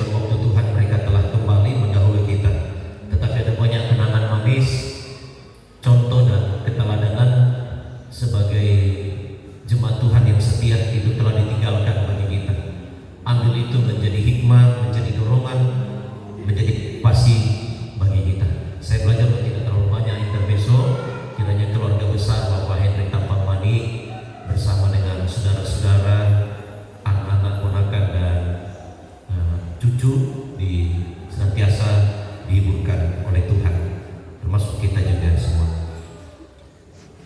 Tuhan, waktu Tuhan mereka telah kembali mendahului kita. Tetapi ada banyak kenangan manis, contoh dan keteladanan sebagai jemaat Tuhan yang setia itu telah ditinggalkan bagi kita. Ambil itu menjadi hikmah, menjadi dorongan, menjadi pasti bagi kita. Saya belajar tidak terlalu banyak intermezzo. Kiranya keluarga besar Bapak Henry Tampamani bersama dengan saudara-saudara, anak-anak, ponakan dan cucu senantiasa dihiburkan oleh Tuhan, termasuk kita juga semua.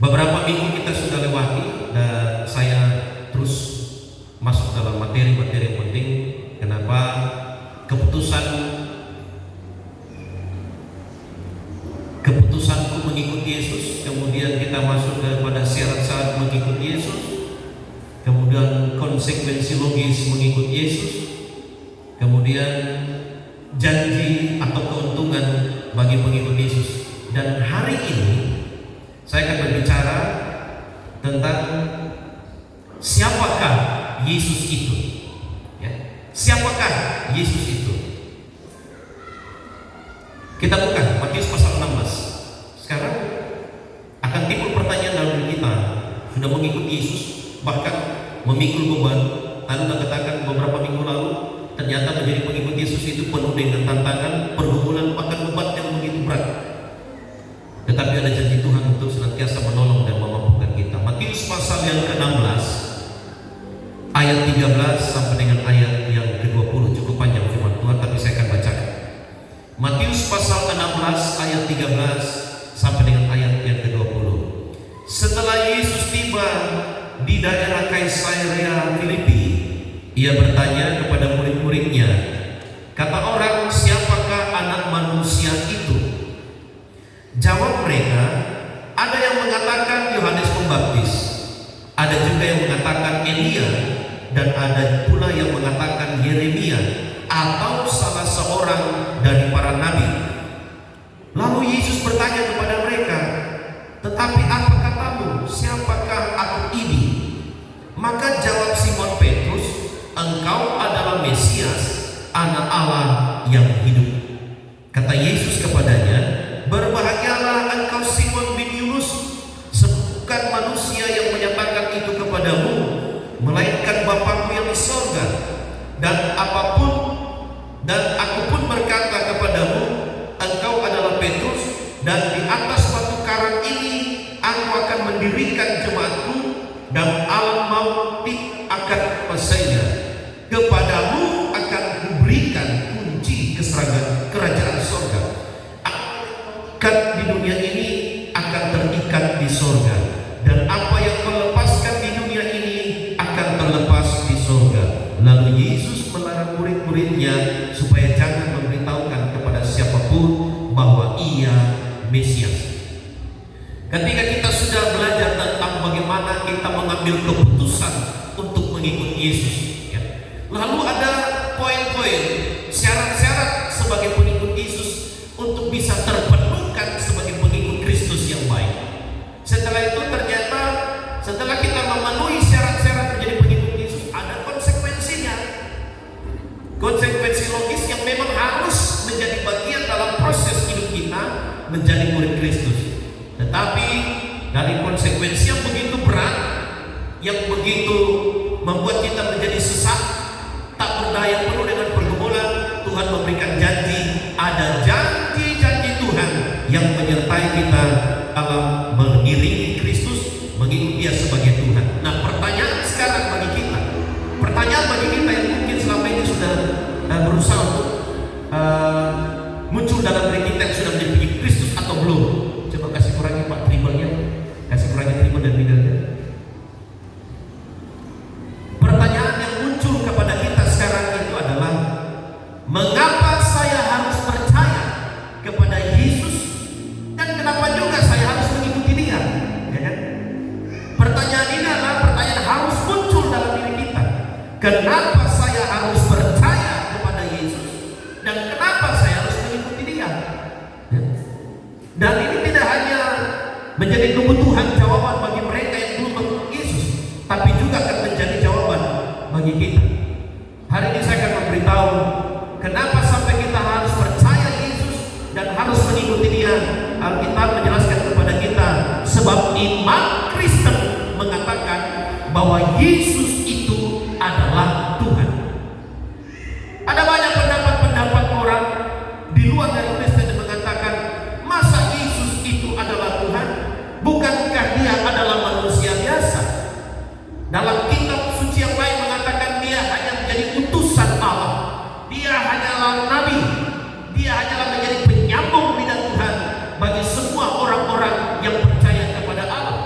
Beberapa minggu kita sudah lewati dan saya terus masuk dalam materi-materi yang penting. Kenapa? Keputusanku mengikuti Yesus, kemudian kita masuk kepada syarat-syarat mengikuti Yesus, kemudian konsekuensi logis mengikuti Yesus, kemudian janji atau keuntungan bagi pengikut Yesus. Dan hari ini saya akan berbicara tentang siapakah Yesus itu, ya. Siapakah Yesus itu? Kita buka Matius pasal 16. Sekarang akan timbul pertanyaan dalam diri kita. Sudah mengikuti Yesus, bahkan memikul beban. Lalu katakan beberapa minggu lalu, ternyata menjadi pengikut Yesus itu penuh dengan tantangan, pergumulan, bahkan beban yang begitu berat. Tetapi ada janji Tuhan untuk senantiasa menolong dan memampukan kita. Matius pasal yang ke-16 ayat 13 sampai dengan ayat yang ke-20. Cukup panjang firman Tuhan, tapi saya akan bacakan. Matius pasal 16 ayat 13 sampai dengan ayat yang ke-20. Setelah Yesus tiba di daerah Kaisarea Filipi, ia bertanya kepada murid-muridnya, kata orang, siapakah anak manusia itu? Jawab mereka, ada yang mengatakan Yohanes Pembaptis, ada juga yang mengatakan Elia, dan ada pula yang mengatakan Yeremia atau salah seorang dari para nabi. Lalu Yesus bertanya kepada mereka, tetapi apa katamu, siapakah aku ini? Maka jawab Simon Petrus, engkau adalah Mesias, anak Allah yang hidup. Kata Yesus kepadanya, berbahagialah engkau Simon bin Yunus, bukan manusia yang menyatakan itu kepadamu, melainkan Bapa-Mu yang di sorga. Dan aku pun berkata kepadamu, engkau adalah Petrus, dan di atas batu karang ini aku akan mendirikan jemaatku, dan alam maut akan menguasainya. Kepadamu akan kuberikan kunci kerajaan sorga. Akan di dunia ini akan terikat di sorga, dan apa yang kau lepaskan di dunia ini akan terlepas di sorga. Lalu Yesus melarang murid-muridnya supaya jangan memberitahukan kepada siapapun bahwa ia Mesias. Ketika kita sudah belajar tentang bagaimana kita mengambil keputusan untuk mengikuti Yesus, ya. Lalu ada poin-poin, syarat-syarat sebagai pengikut Yesus untuk bisa terpenuhkan sebagai pengikut Kristus yang baik. Setelah itu ternyata setelah kita memenuhi syarat-syarat menjadi pengikut Yesus, ada konsekuensinya. Konsekuensi logis yang memang harus menjadi bagian dalam proses hidup kita menjadi murid Kristus. Tetapi dari konsekuensi yang begitu berat, yang begitu membuat kita menjadi sesat, tak berdaya, penuh dengan pergumulan, Tuhan memberikan janji. Ada janji-janji Tuhan yang menyertai kita dalam mengiringi Kristus, mengikuti Dia sebagai Tuhan. Nah, pertanyaan sekarang bagi kita, yang mungkin selama ini sudah berusaha untuk muncul dalam diri kita yang sudah menjadi pengikut Kristus atau belum? Coba kasih kurangi Pak tribelnya, kasih kurangi tribel dan middle-nya. Pertanyaan yang muncul kepada kita sekarang itu adalah, mengapa saya harus percaya kepada Yesus dan kenapa juga saya harus mengikuti Dia? Ya kan? Pertanyaan ini adalah pertanyaan harus muncul dalam diri kita. Kenapa saya harus percaya kepada Yesus dan kenapa saya harus mengikuti Dia? Ya. Dan ini tidak hanya menjadi kebutuhan jawaban bagi mereka yang belum mengikuti Yesus, tapi juga akan menjadi jawaban bagi kita. Hari ini saya akan memberitahu Kenapa sampai kita harus percaya Yesus dan harus mengikuti Dia? Alkitab menjelaskan kepada kita, sebab iman Kristen mengatakan bahwa Yesus itu adalah Tuhan. Ada banyak pendapat-pendapat orang di luar dari Kristen yang mengatakan, masa Yesus itu adalah Tuhan? Bukankah Dia adalah manusia biasa? Dalam kitab suci yang lain mengatakan Dia hanya menjadi utusan Allah. Dia hanyalah nabi. Dia hanyalah menjadi penyambung lidah Tuhan bagi semua orang-orang yang percaya kepada Allah.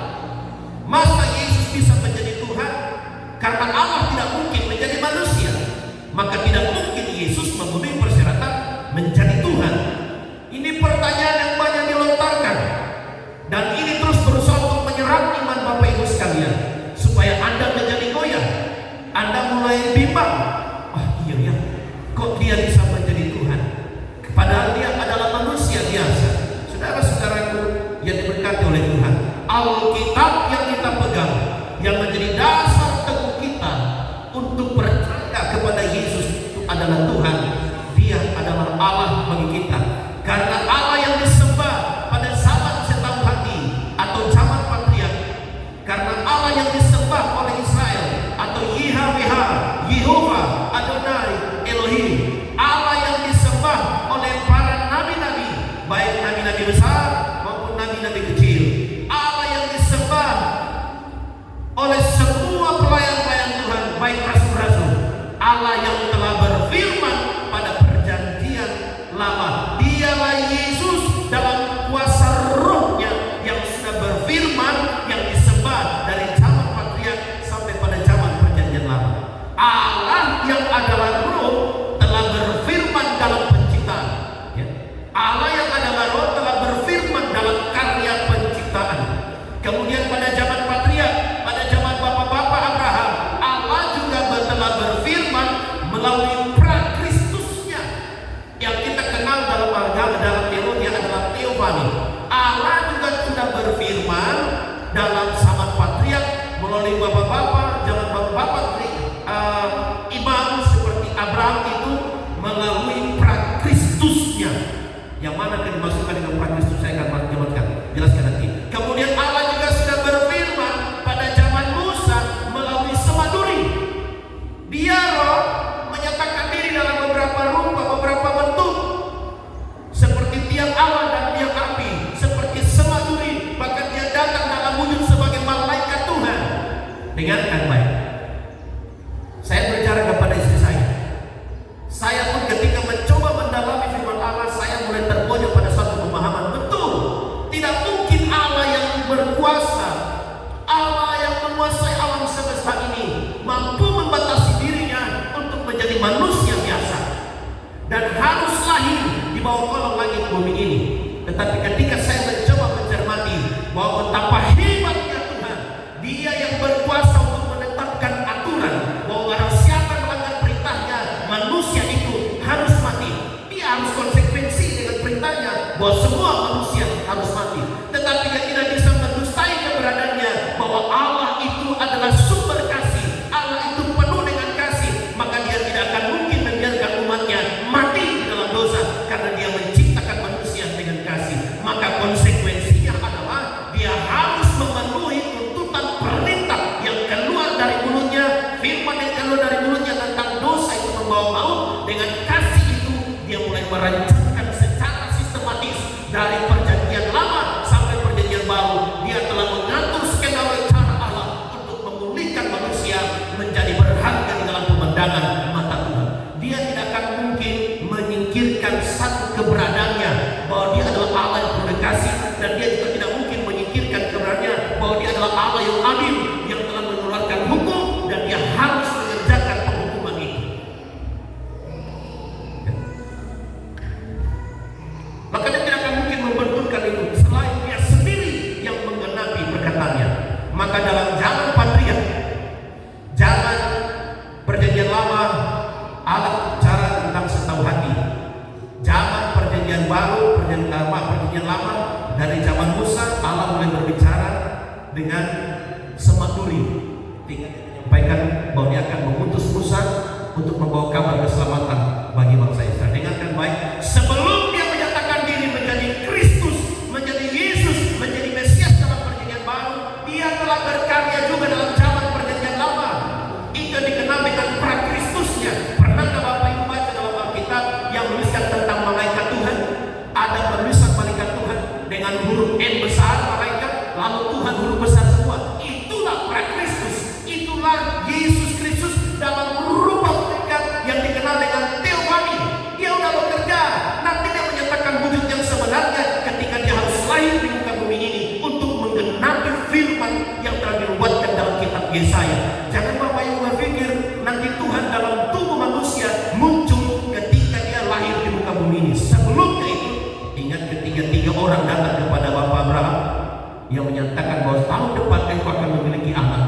Masa Yesus bisa menjadi Tuhan? Karena Allah tidak mungkin menjadi manusia, maka tidak mungkin Yesus memenuhi persyaratan menjadi Tuhan. Ini pertanyaan yang banyak dilontarkan, dan ini terus berusaha untuk menyerang iman Bapak Ibu sekalian, supaya Anda menjadi goyah. Anda mulai bimbang, iya, kok Dia bisa menjadi Tuhan, padahal Dia adalah manusia biasa. Saudara-saudaraku yang diberkati oleh Tuhan, Alkitab yang kita pegang, yang menjadi dasar teguh kita untuk percaya kepada Yesus itu adalah Tuhan. Dia adalah Allah bagi kita. Karena Allah yang disembah pada zaman setahu hati atau zaman patriark, karena Allah yang disembah oleh Israel atau YHWH, Yehova, Adonai, Elohim, Allah yang disembah oleh para nabi-nabi, baik nabi-nabi besar maupun nabi-nabi kecil, Allah yang disembah oleh semua pelayan-pelayan Tuhan, baik rasul-rasul, Allah yang telah berfirman pada perjanjian lama. Dialah Yesus dalam kuasa rohnya yang sudah berfirman, yang disembah dari zaman patriark sampai pada zaman perjanjian lama. Allah yang adalah roh telah berfirman dalam penciptaan, ya. Allah yang adalah roh telah berfirman dalam karya penciptaan. Kemudian pada zaman patriark, pada zaman bapak-bapak Abraham, Allah juga telah berfirman melalui prakristusnya yang kita kenal dalam agama, dalam teologi adalah teofani. Allah juga sudah berfirman dalam zaman patriark melalui bapak-bapak, zaman bapak-bapak imam seperti Abraham itu melalui prakristusnya. Yang mana yang dimaksudkan dengan prakristus saya akan jelaskan nanti. Kemudian Allah juga sudah berfirman pada zaman Musa melalui semaduri. Dia roh menyatakan diri dalam beberapa rupa, beberapa bentuk, seperti tiang awan dan tiang api, seperti semaduri, bahkan Dia datang dalam wujud sebagai malaikat Tuhan. Dengarkan baik. Saya berbicara kepada istri saya. Saya pun ketika mencoba mendalami firman Allah, saya mulai terpojok pada satu pemahaman. Betul, tidak mungkin Allah yang berkuasa, Allah yang menguasai alam semesta ini mampu membatasi dirinya untuk menjadi manusia biasa dan harus lahir di bawah kolong langit bumi ini. Tetapi ketika saya mencoba mencermati bahwa betapa hebatnya Tuhan, Dia yang berkuasa untuk menetapkan aturan bahwa barang siapa melanggar perintahnya, manusia itu harus mati. Dia harus konsekuensi dengan perintahnya bahwa semua manusia harus mati. Tetapi Dia tidak bisa mendustai keberadaannya bahwa Allah itu adalah sumber kasih, Allah itu penuh dengan kasih, maka Dia tidak akan mungkin membiarkan umatnya mati dalam dosa, karena Dia menciptakan manusia dengan kasih. Maka konsekuensinya adalah Dia harus memenuhi tuntutan perintah yang keluar dari mulutnya, firman yang keluar dari mulutnya tentang dosa itu membawa maut. Dengan kasih itu Dia mulai merancangkan secara sistematis dari perjanjian lama sampai perjanjian baru. Dia telah mengatur skenario cara Allah untuk memulihkan manusia menjadi berharga di dalam pemandangan mata Tuhan. Dia tidak akan mungkin menyingkirkan satu keberadaannya bahwa Dia adalah Allah yang penuh kasih, dan Dia juga tidak mungkin menyingkirkan keberadaannya bahwa Dia adalah Allah yang adil, yang telah mengeluarkan hukum, dan Dia harus mengerjakan penghukuman itu. Maka Dia tidak akan mungkin membenturkan itu selain Dia sendiri yang menggenapi perkataannya. Maka dalam zaman patriark, zaman perjanjian lama, Allah bicara tentang setahu hati. Zaman perjanjian baru, perjanjian lama, dari zaman Musa, Allah mulai berbicara dengan semaduri. Dia menyampaikan bahwa Dia akan mengutus Musa untuk membawa kabar keselamatan bagi bangsa Israel. yang menuliskan tentang malaikat Tuhan. Ada penulisan malaikat Tuhan dengan huruf M besar malaikat, lalu Tuhan huruf besar semua. Itulah Kristus, itulah Yesus Kristus dalam rupa malaikat yang dikenal dengan teofani. Dia udah bekerja, nanti dia menyatakan wujud yang sebenarnya ketika dia harus lahir di muka bumi ini untuk menggenapi firman yang telah dinubuatkan dalam kitab Yesaya. Jangan Bapak Ibu berpikir nanti Tuhan dalam tubuh manusia muncul ketika dia lahir di muka bumi ini. Sebelumnya itu, ingat ketika 3 orang datang kepada Bapak Abraham yang menyatakan bahwa tahun depan engkau akan memiliki anak.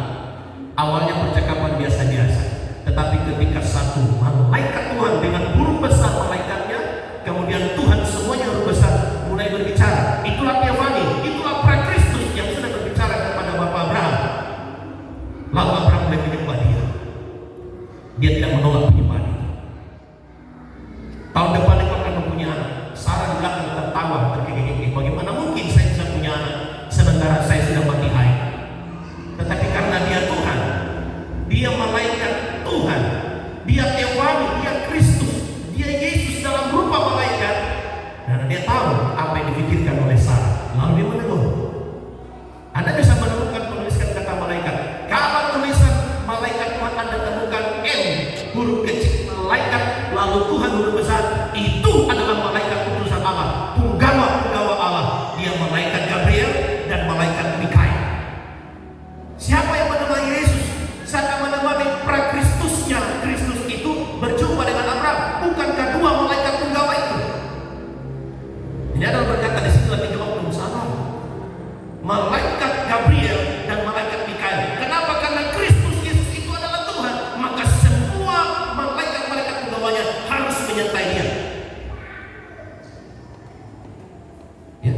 Awalnya percakapan biasa-biasa, tetapi ketika satu malaikat Tuhan dengan huruf besar malaikatnya, kemudian Tuhan semuanya huruf besar mulai berbicara. Itulah teofani, itulah Kristus yang sudah berbicara kepada Bapak Abraham. Lalu Abraham mulai menyembah dia. Dia tidak menolak penyembahan itu. Tahun depan engkau akan mempunyai anak. Sarah di belakang tertawa terkekeh-kekeh. Bagaimana mungkin saya bisa punya anak sementara saya sudah mati haid? Tetapi karena dia Tuhan, dia malaikat Tuhan, dia teofani, dia Kristus, dia Yesus dalam rupa malaikat, dan dia tahu apa yang dipikirkan oleh Sarah. Lalu dia menegur. Anda bisa menemukan penulisan kata malaikat. Kalau tulisan malaikat Tuhan Anda temukan M huruf kecil malaikat, lalu Tuhan huruf besar, itu adalah malaikat utusan Allah, punggawa Allah. Dia malaikat Gabriel dan malaikat Mikael. Siapa yang menemani Yesus saat menemani Kristusnya? Kristus itu berjumpa dengan Abraham. Bukankah 2 malaikat punggawa itu? Ini adalah berkata di sini lagi jawab salah. Malaikat Gabriel dan malaikat Mikael. Kenapa? Karena Kristus Yesus itu adalah Tuhan, maka semua malaikat-malaikat penggawanya harus menyertai dia. Ya.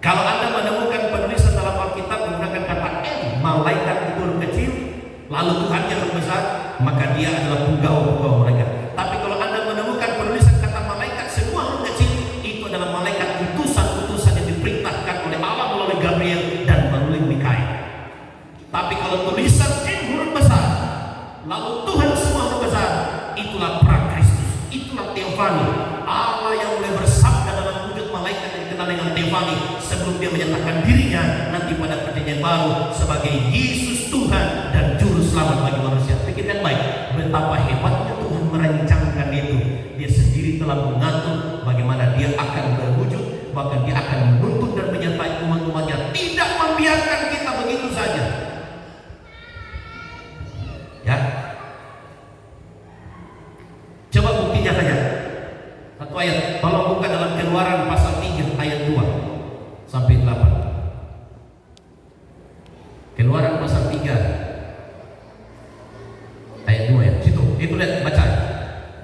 Kalau Anda menemukan penulisan dalam Alkitab menggunakan kata M, malaikat itu huruf kecil, lalu Tuhannya huruf besar, maka dia adalah punggawa malaikat. Tapi kalau Anda menemukan penulisan kata malaikat semua huruf kecil, itu adalah malaikat utusan-utusan yang diperintahkan oleh Allah melalui Gabriel dan melalui Mikael. Tapi kalau tulisan M huruf besar, lalu Tuhan semua huruf besar, itulah Kristus, itulah teofani, Allah yang mulai bersabda dalam wujud malaikat yang dikenal dengan teofani sebelum dia menyatakan dirinya nanti pada perjanjian baru sebagai Yesus Tuhan dan Juru Selamat bagi manusia. Pikirkan baik betapa hebatnya Tuhan merancangkan itu. Dia sendiri telah mengatur bagaimana dia akan berwujud, bahkan dia akan menuntut dan menyertai umat-umatnya, tidak membiarkan kita begitu saja. Ya, coba buktinya saja. Satu ayat, tolong buka dalam Keluaran pasal 3 ayat 2 sampai 8. Keluaran pasal 3 ayat 2 ya. Situ, itu lihat baca.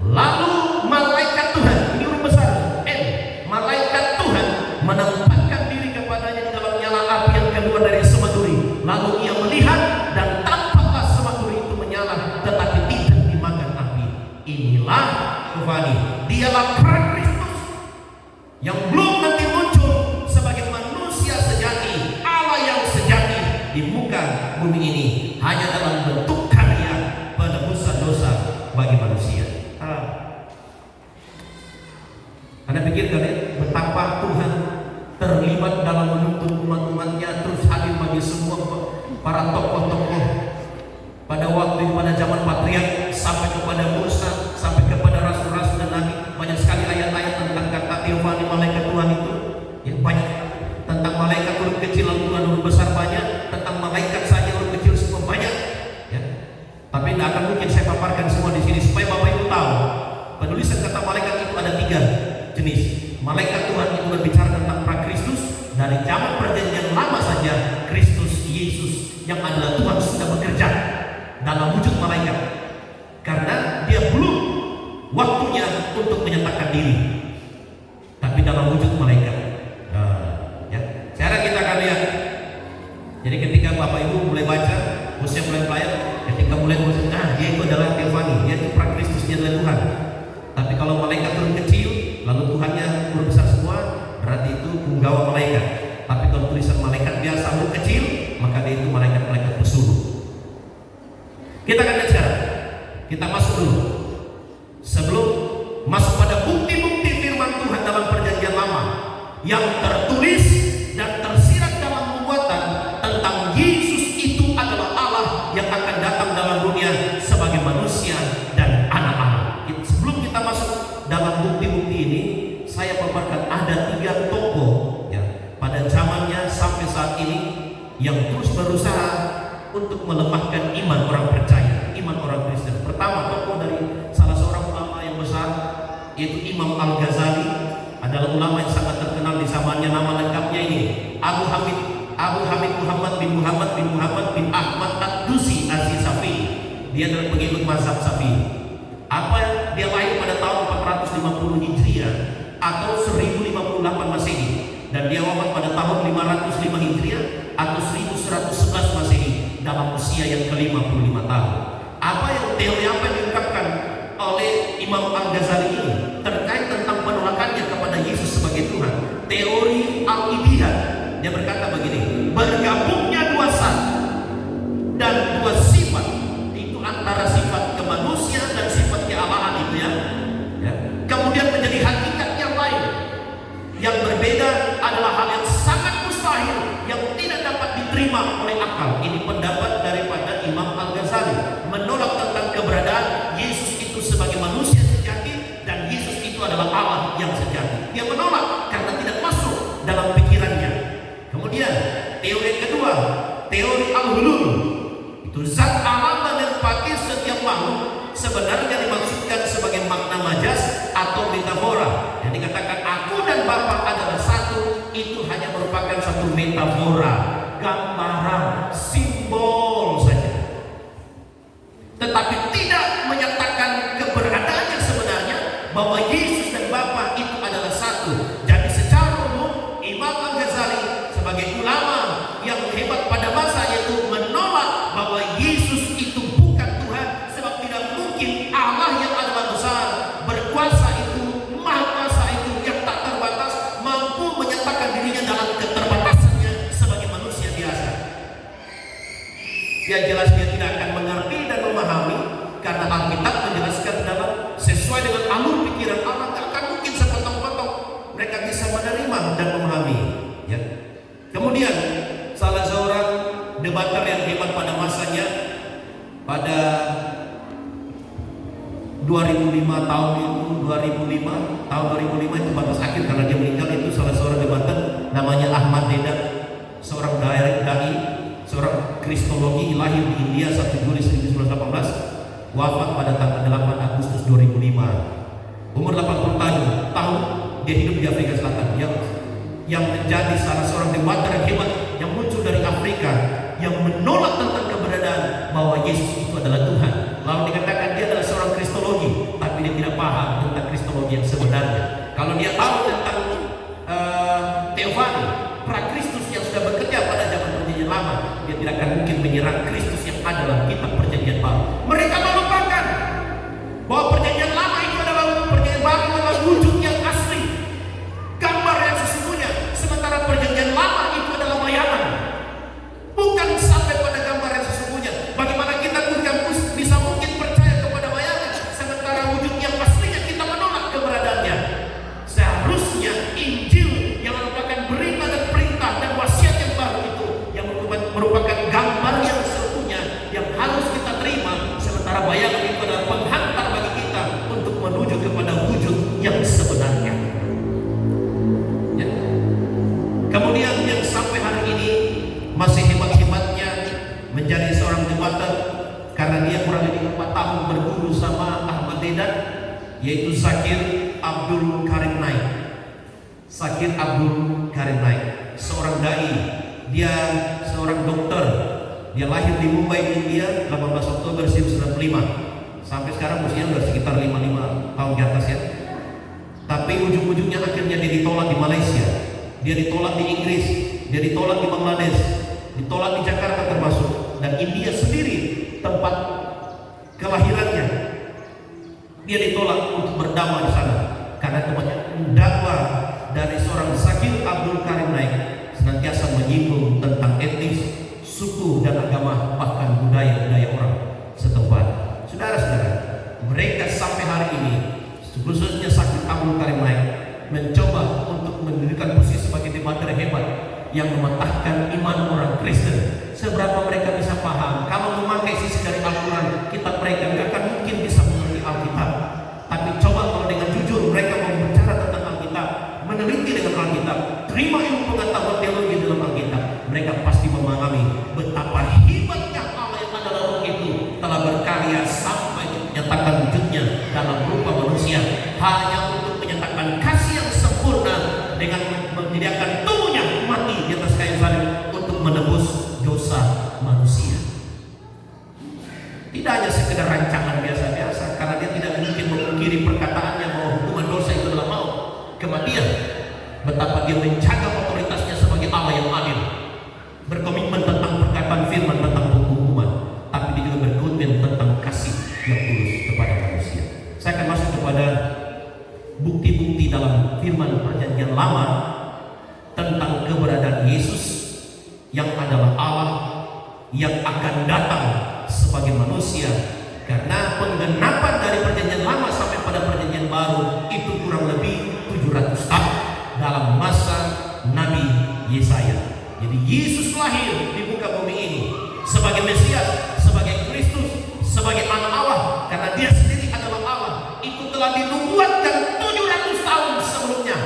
Lalu malaikat Tuhan, ini huruf besar M, malaikat Tuhan menempatkan diri kepadanya di dalam nyala api yang keluar dari semaduri. Lalu ia melihat dan tampaklah semaduri itu menyala tetapi tidak dimakan api. Inilah teofani, dialah Kristus yang belum nanti muncul sebagai manusia sejati, Allah yang sejati di muka bumi ini, hanya dalam bentuk karya penebusan dosa bagi manusia. Anda pikirkan ya, betapa Tuhan terlibat dalam menuntut umat-umatnya, terus hadir bagi semua para tokoh-tokoh pada waktu pada zaman patriark sampai kepada Musa, sampai kepada rasul-rasul dan nabi. Banyak sekali ayat-ayat tentang kata teofani malaikat Tuhan itu. Ya, banyak tentang malaikat huruf kecil lalu Tuhan huruf besar banyak, tentang malaikat saja huruf kecil semua banyak. Ya. Tapi tidak akan mungkin saya paparkan semua di sini supaya Bapak Ibu tahu penulisan kata malaikat itu ada 3 jenis. Malaikat Tuhan itu berbicara tentang Kristus dari zaman perjanjian lama saja. Kristus Yesus yang adalah Tuhan sudah bekerja dalam wujud malaikat, karena dia belum waktunya untuk menyatakan diri, tapi dalam wujud malaikat. Ya, sekarang kita akan lihat. Jadi ketika Bapak Ibu mulai baca, usia mulai pelayan, ketika mulai dia itu adalah teofani, dia itu Kristus, dia adalah Tuhan. Tapi kalau malaikat turun kecil, lalu Tuhannya huruf besar semua, berarti itu punggawa malaikat. Tapi kalau tulisan malaikat biasa huruf kecil, maka dia itu malaikat-malaikat pesuruh. yang tertulis dan tersirat dalam nubuatan tentang Yesus itu adalah Allah yang akan datang dalam dunia sebagai manusia dan anak Allah. Sebelum kita masuk dalam bukti-bukti ini, saya paparkan ada 3 tokoh ya, pada zamannya sampai saat ini yang terus berusaha untuk melemahkan iman orang percaya, iman orang Kristen. Pertama, tokoh dari salah seorang ulama yang besar, yaitu Imam Al-Ghazali, adalah ulama yang sangat terkenal di zamannya. Nama lengkapnya ini Abu Hamid Muhammad bin Ahmad Ad-Dusi Az-Zafi. Dia adalah pengikut mazhab Syafi'i. Dia lahir pada tahun 450 Hijriah atau 1058 Masehi, dan dia wafat pada tahun 505 Hijriah atau 1111 Masehi dalam usia yang ke-55 tahun. Teori apa yang diungkapkan oleh Imam Al-Ghazali ini terkait tentang penolakannya kepada Yesus sebagai Tuhan? Teori Al-Idihad. Dia berkata begini: bergabungnya 2 zat dan 2 sifat, itu antara sifat kemanusiaan dan sifat kealahan itu ya, kemudian menjadi hakikat yang lain yang berbeda, adalah hal yang sangat mustahil yang tidak dapat diterima oleh akal. Ini pendapat daripada Imam Al-Ghazali, menolak tentang keberadaan Yesus itu sebagai manusia sejati dan Yesus itu adalah Allah yang sejati. Dia menolak karena tidak masuk dalam pikirannya. Kemudian teori yang kedua, teori Al-Hulul. Itu zat alam menempati setiap makhluk sebenarnya dimaksudkan sebagai makna majas atau metafora. Yang dikatakan aku dan Bapa adalah satu, itu hanya merupakan satu metafora, gambaran, simbol saja, tetapi tidak menyatakan keberadaan yang sebenarnya bahwa Yesus dan Bapa itu adalah satu. Jadi secara umum Imam Al-Ghazali sebagai ulama yang hebat pada masa itu menolak bahwa Yesus itu bukan Tuhan, sebab tidak mungkin Allah yang adalah besar, berkuasa itu, maha kuasa itu, yang tak terbatas, mampu menyatakan dirinya dalam keterbatasannya sebagai manusia biasa. Yang jelas dia tidak akan mengerti dan memahami, karena Alkitab menjelaskan dalam sesuai dengan alur pikiran Allah. Tak akan mungkin sepotong-potong mereka bisa menerima dan memahami ya. Kemudian salah seorang debater yang hebat pada masanya, pada 2005 tahun itu batas akhir karena dia meninggal, itu salah seorang debater namanya Ahmad Deedat, seorang dai, seorang kristologi, lahir di India 1 Juli 1918, wafat pada tanggal 8 Agustus 2005. Umur 80 tahun dia hidup di Afrika Selatan, yang menjadi salah seorang debater yang hebat yang muncul dari Afrika, yang menolak tentang keberadaan bahwa Yesus itu adalah Tuhan. Lalu dikatakan dia adalah seorang kristologi, tapi dia tidak paham tentang kristologi yang sebenarnya. Kalau dia tahu tentang Teofani, pra-Kristus yang sudah bekerja pada zaman Perjanjian Lama, dia tidak akan mungkin menyerang Kristus yang ada dalam kitab Perjanjian Baru. Mereka melupakan bahwa Perjanjian Lama itu adalah Perjanjian Baru adalah wujud yang asli, gambar yang sesungguhnya, sementara Perjanjian Lama itu adalah bayangan, bukan sampai pada gambar yang sesungguhnya. Bagaimana kita bisa mungkin percaya kepada bayangan sementara wujud yang aslinya kita menolak keberadaannya? Seharusnya Injil yang merupakan berita dan perintah dan wasiat yang baru itu, yang merupakan gambar yang sesungguhnya yang harus kita terima, sementara bayangan itu adalah penghantar bagi kita untuk menuju kepada wujud yang sebenarnya. Kemudian yang sampai hari ini masih hebat-hebatnya menjadi seorang debater, karena dia kurang lebih 4 tahun berguru sama Ahmad Deedat, yaitu Zakir Abdul Karim Naik. Zakir Abdul Karim Naik, seorang dai, dia seorang dokter. Dia lahir di Mumbai, India 18 Oktober 1995. Sampai sekarang usianya sudah sekitar 55 tahun ke atas ya. Tapi ujung-ujungnya akhirnya dia ditolak di Malaysia, dia ditolak di Inggris, dia ditolak di Bangladesh, ditolak di Jakarta termasuk, dan India sendiri tempat kelahirannya. Dia ditolak untuk berdakwah di sana karena kebanyakan dakwah dari seorang Zakir Abdul Karim Naik senantiasa menyinggung tentang etnis, suku dan agama, bahkan budaya-budaya orang setempat. Saudara-saudara, mereka sampai hari ini, khususnya Zakir Abdul Karim Naik, mencoba untuk mendirikan posisi sebagai debater hebat yang mematahkan iman orang Kristen. Seberapa mereka bisa paham? Kalau memakai sisi dari Al-Quran, kitab mereka nggak akan mungkin bisa mengerti Alkitab. Tapi coba kalau dengan jujur mereka mau bicara tentang Alkitab, meneliti dengan Alkitab, terima ilmu pengetahuan teologi dalam Alkitab, mereka pasti memahami betapa hebatnya Allah yang ada dalam Roh itu telah berkarya sampai menyatakan wujudnya dalam rupa manusia, hanya untuk menyatakan kasih yang sempurna dengan menyediakan tubuhnya mati di atas kayu salib untuk menebus dosa manusia. Tidak hanya sekedar rancangan biasa-biasa, karena dia tidak mungkin memungkiri perkataannya bahwa hukuman dosa itu adalah maut, kematian. Betapa dia menjaga otoritasnya sebagai Allah yang adil, berkomitmen tentang perkataan firman tentang penghukuman, tapi dia juga berkomitmen tentang kasih yang tulus kepada manusia. Saya akan masuk kepada bukti-bukti dalam firman Perjanjian Lama tentang keberadaan Yesus yang adalah Allah yang akan datang sebagai manusia, karena penggenapan dari Perjanjian Lama sampai pada Perjanjian Baru itu kurang lebih 700 tahun dalam masa Nabi Yesaya. Jadi Yesus lahir di muka bumi ini sebagai Mesias, sebagai Kristus, sebagai anak Allah, karena dia sendiri adalah Allah. Itu telah dinubuatkan 700 tahun sebelumnya.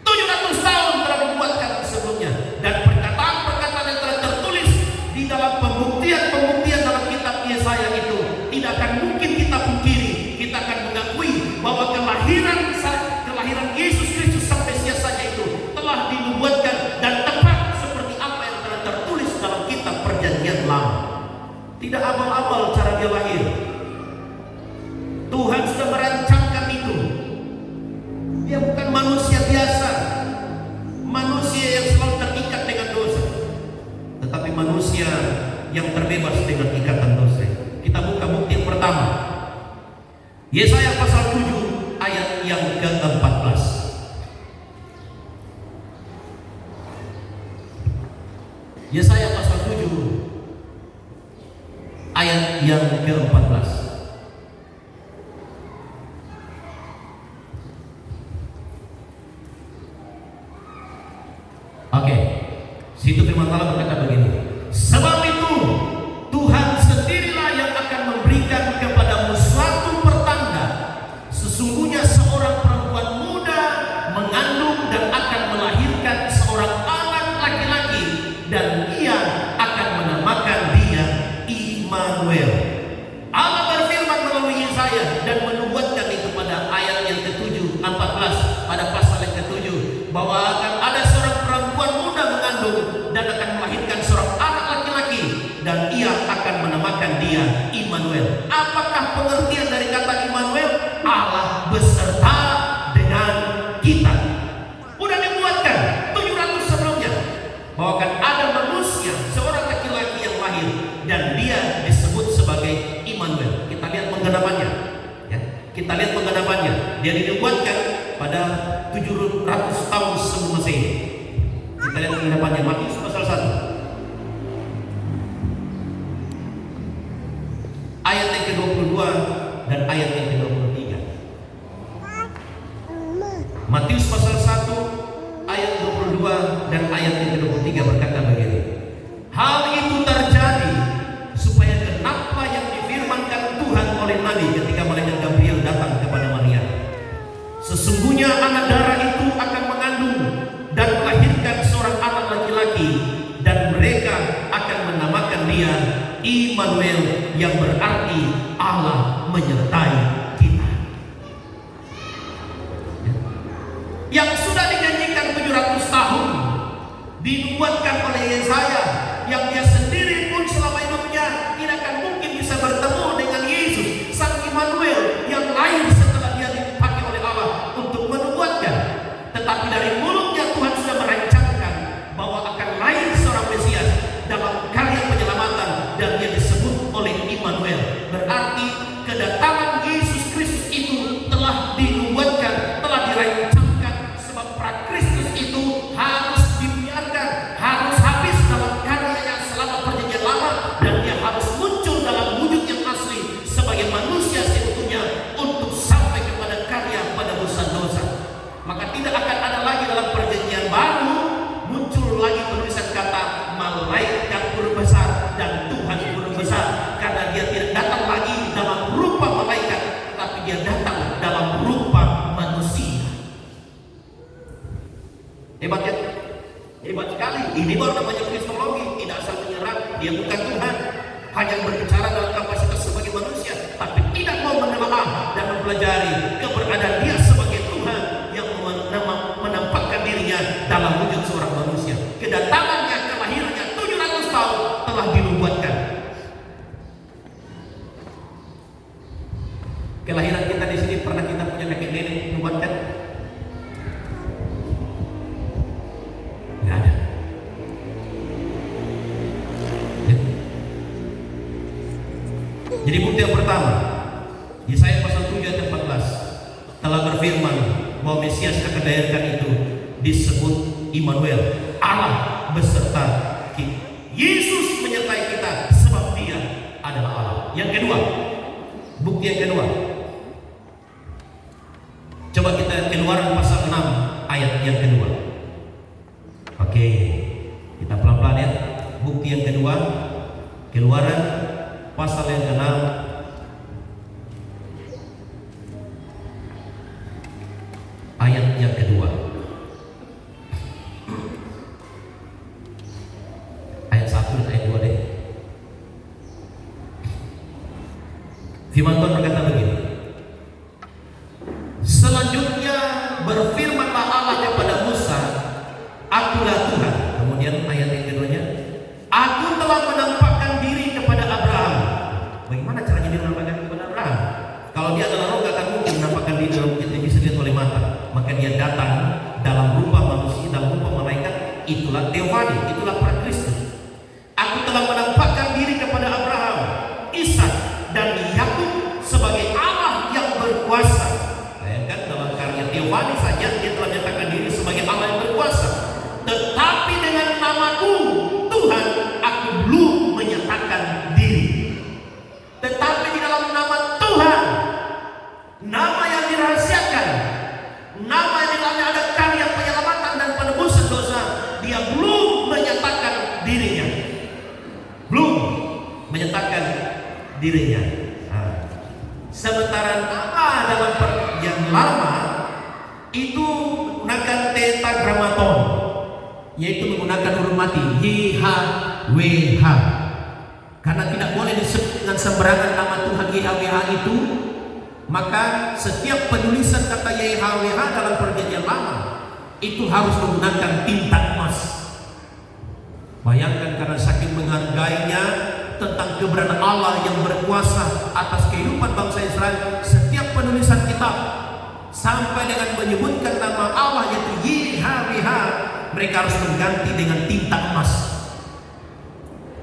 700 tahun telah dinubuatkan sebelumnya, dan perkataan-perkataan yang telah tertulis di dalam pembuktian dalam kitab Yesaya itu tidak akan mungkin kita pungkiri. Kita akan mengakui bahwa kelahiran Yesus Kristus sang Mesias saja itu telah dinubuatkan dan tepat seperti apa yang telah tertulis dalam kitab Perjanjian Lama. Tidak abal-abal cara dia lahir. Tuhan sudah merancangkan itu. Dia bukan manusia biasa, manusia yang selalu terikat dengan dosa, tetapi manusia yang terbebas dengan ikatan dosa. Kita buka bukti yang pertama, Yesaya pasal 7 ayat yang ke-14. Yesaya pasal 7 ayat yang ke-14. Oke, situ firman Allah berkata begini. Sebab itu Tuhan sendirilah yang akan memberikan kepadamu suatu pertanda. Sesungguhnya seorang perempuan muda mengandung dan akan melahirkan seorang anak laki-laki, dan ia akan menamakan dia Immanuel. Allah berfirman melalui Yesaya dan menubuatkan itu pada ayat yang ke-7, 14, pada pasal yang ke-7, bahwa akan ada seorang perempuan muda mengandung dan akan melahirkan seorang anak laki-laki, dan ia akan menamakan dia Immanuel. Apakah pengertian dari kata Immanuel? Allah beserta dengan kita. Sudah dibuatkan 700 sebelumnya bahwa akan ada manusia, seorang laki-laki yang lahir, dan dia disebut sebagai Immanuel. Kita lihat penggenapannya, ya. Kita lihat penggenapannya. Dia dibuatkan pada 700 tahun sebelum Masehi. Kita lihat penggenapannya, Matius pasal 1 ayat yang ke-22 dan ayat yang ke-23. Matius pasal 1 ayat 22 dan ayat yang ke-23 berkata begini. Hal itu terjadi supaya genaplah yang difirmankan Tuhan oleh Nabi ketika malaikat Gabriel datang kepada Maria. Sesungguhnya anak darah itu akan mengandung dan melahirkan seorang anak laki-laki, dan mereka akan menamakan dia Immanuel, yang berarti Allah menyertai kita. Yang sudah dijanjikan 700 tahun dinubuatkan oleh Yesaya, yang dia sendiri pun selama hidupnya tidak akan mungkin bisa bertemu dengan Yesus sang Immanuel yang lahir setelah dia dipakai oleh Allah untuk menubuatkan. Tetapi dari mulutnya Tuhan sudah merancangkan bahwa akan lahir seorang Mesias dalam karya penyelamatan, dan dia disebut oleh Immanuel. Berarti kedatangan Yesus Kristus itu telah dinubuatkan, telah dirancangkan, sebab pra Kristus itu harus dibiarkan, harus habis dalam karyanya selama Maka tidak akan ada lagi dalam perjanjian baru muncul lagi tulisan kata malaikat guru besar dan Tuhan guru besar, karena dia tidak datang lagi dalam rupa malaikat, tapi dia datang dalam rupa manusia. Hebat ya? Hebat sekali. Ini baru namanya kristologi, tidak asal menyerang. Dia bukan Tuhan, hanya berbicara dalam kapasitas sebagai manusia, tapi tidak mau menelaah dan mempelajari keberadaan dia sebagai Tuhan yang menampakkan dirinya dalam wujud seorang manusia. Kedatangannya, kelahirannya 700 tahun telah dinubuatkan. Kelahiran kita di sini pernah kita punya kakek nenek menubuatkan? Nggak ada. Ya. Jadi bukti yang pertama, Yesaya pasal 7 ayat 14 telah berfirman bahwa Mesias yang akan dilahirkan itu disebut Immanuel, Allah beserta kita. Yesus menyertai kita sebab Dia adalah Allah. Yang kedua, bukti yang kedua, coba kita Keluaran pasal 6 ayat yang kedua. Oke, kita pelan-pelan ya. Bukti yang kedua, Keluaran pasal yang ke-6 ayat yang kedua. Ayat 1 dan ayat 2 deh. Firman Tuhan berkata begini. Selanjutnya berfirmanlah Allah kepada Musa, Akulah Tuhan. Kemudian ayat yang keduanya, Aku telah menampakkan diri kepada Abraham. Bagaimana caranya dia menampakkan diri kepada Abraham? Kalau dia adalah roh, gak akan mungkin menampakkan diri dalam wujud yang bisa dilihat oleh mata. Maka dia datang dalam rupa manusia, dalam rupa malaikat. Itulah Theophany, itulah prakristus. Aku telah menampakkan diri kepada Abraham, Ishak dan Yakub sebagai Allah yang berkuasa. Bayangkan dalam karya Theophany saja dia telah menyatakan diri sebagai Allah yang berkuasa. Tetapi dengan namaku Tuhan, aku belum menyatakan diri. Tetapi di dalam nama Tuhan, nama yang dirahasiakan, nama yang di dalamnya ada karya penyelamatan dan penebusan dosa, dia belum menyatakan dirinya. Belum menyatakan dirinya. Nah, sementara nama dalam perjanjian lama itu menggunakan tetragrammaton, yaitu menggunakan huruf mati YHWH, karena tidak boleh disebut dengan sembarangan nama Tuhan YHWH itu. Maka setiap penulisan kata YHWH dalam perjanjian lama itu harus menggunakan tinta emas. Bayangkan, karena saking menghargainya tentang keberadaan Allah yang berkuasa atas kehidupan bangsa Israel, setiap penulisan kitab sampai dengan menyebutkan nama Allah yaitu YHWH, mereka harus mengganti dengan tinta emas.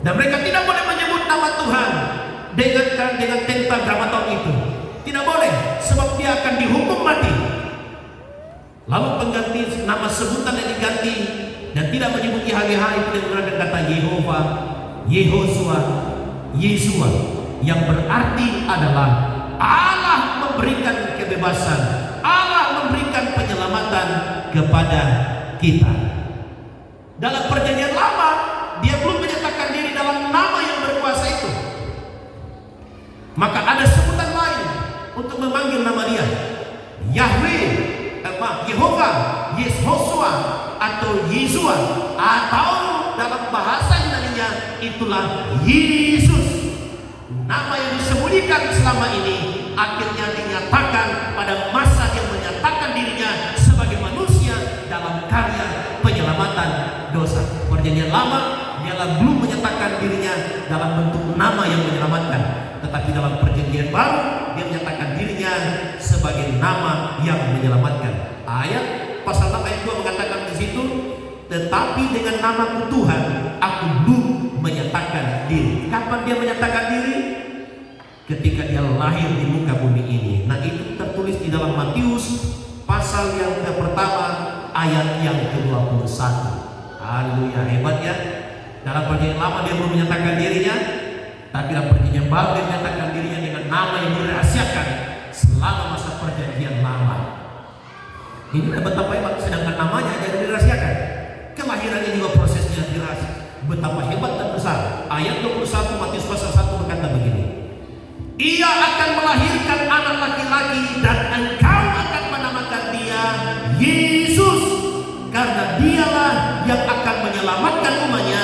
Dan mereka tidak boleh menyebut nama Tuhan dengan tetragrammaton itu. Tidak boleh, sebab dia akan dihukum mati. Lalu pengganti nama sebutan yang diganti dan tidak menyebut YHWH itu dengan menggunakan kata Yehova, Yehosua, Yesua, yang berarti adalah Allah memberikan kebebasan, Allah memberikan penyelamatan kepada kita. Dalam perjanjian lama dia belum menyatakan diri dalam nama yang berkuasa itu. Maka ada sebutan lain untuk memanggil nama dia, Yahweh, Yehova, Yeshosua atau Yesua, atau dalam bahasa Yunaninya itulah Yesus. Nama yang disembunyikan selama ini akhirnya dinyatakan pada masa yang menyatakan dirinya sebagai manusia dalam karya penyelamatan dosa. Perjanjian lama dialah belum menyatakan dirinya dalam bentuk nama yang menyelamatkan, tetapi dalam perjanjian baru dia menyatakan dirinya sebagai nama yang menyelamatkan. Ayat pasal 6 ayat 2 mengatakan di situ, tetapi dengan namaku Tuhan aku belum menyatakan diri. Kapan dia menyatakan diri? Ketika dia lahir di muka bumi ini. Nah, itu tertulis di dalam Matius pasal yang pertama ayat yang ke-21. Haleluya, hebat ya. Dalam perjanjian lama dia belum menyatakan dirinya, tapi dalam perjanjian baru dia menyatakan dirinya dengan nama yang dirahasiakan selama masa perjanjian lama. Ini betapa hebat, sedangkan namanya jangan dirahasiakan. Kelahirannya juga prosesnya dirahasiakan. Betapa hebat dan besar. Ayat 21 Matius pasal 1 berkata begini. Ia akan melahirkan anak laki-laki dan engkau akan menamakan dia Yesus, karena dialah yang akan menyelamatkan umatnya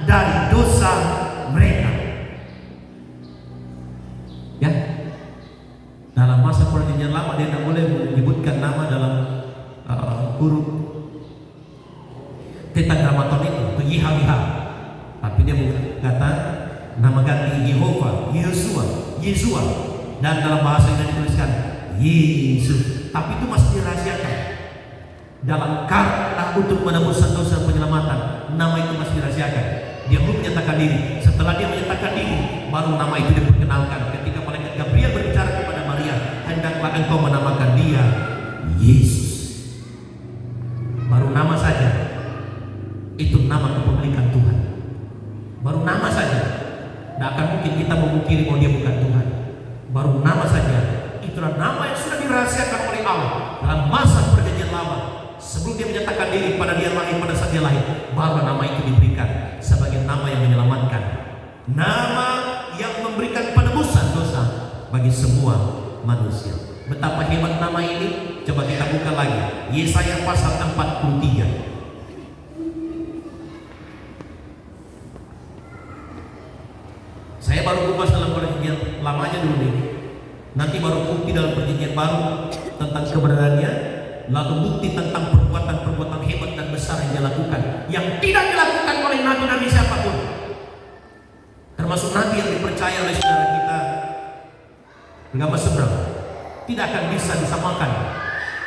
dari dosa mereka. Ya, dalam masa perjanjian lama dia tidak boleh menyebutkan nama dalam huruf tetragramaton itu, YHWH. Tapi dia berkata nama ganti Yehova, Yesua, dan dalam bahasa yang dituliskan Yesus. Tapi itu masih dirahasiakan. Dalam kata untuk menebus dosa penyelamatan, nama itu masih dirahasiakan. Dia belum menyatakan diri. Setelah dia menyatakan diri, baru nama itu diperkenalkan. Ketika malaikat Gabriel berbicara kepada Maria, hendaklah engkau menamakan dia Yesus. Baru nama saja, itu nama kepemilikan Tuhan. Baru nama saja, tidak akan mungkin kita memungkiri bahwa dia bukan Tuhan. Baru nama saja, itulah nama yang sudah dirahasiakan oleh Allah dalam masa perjanjian lama. Sebelum dia menyatakan diri pada dia lahir, pada saat dia lahir, baru nama itu diberikan sebagai nama yang menyelamatkan, nama yang memberikan penebusan dosa bagi semua manusia. Betapa hebat nama ini. Coba kita buka lagi Yesaya pasal 43. Saya baru kupas dalam perjanjian lamanya dulu nih. Nanti baru bukti dalam perjanjian baru tentang keberadaannya, lalu bukti tentang perbuatan-perbuatan hebat dan besar yang dia lakukan, yang tidak dilakukan oleh nabi-nabi siapapun, termasuk nabi yang dipercaya oleh saudara kita agama seberang, tidak akan bisa disamakan.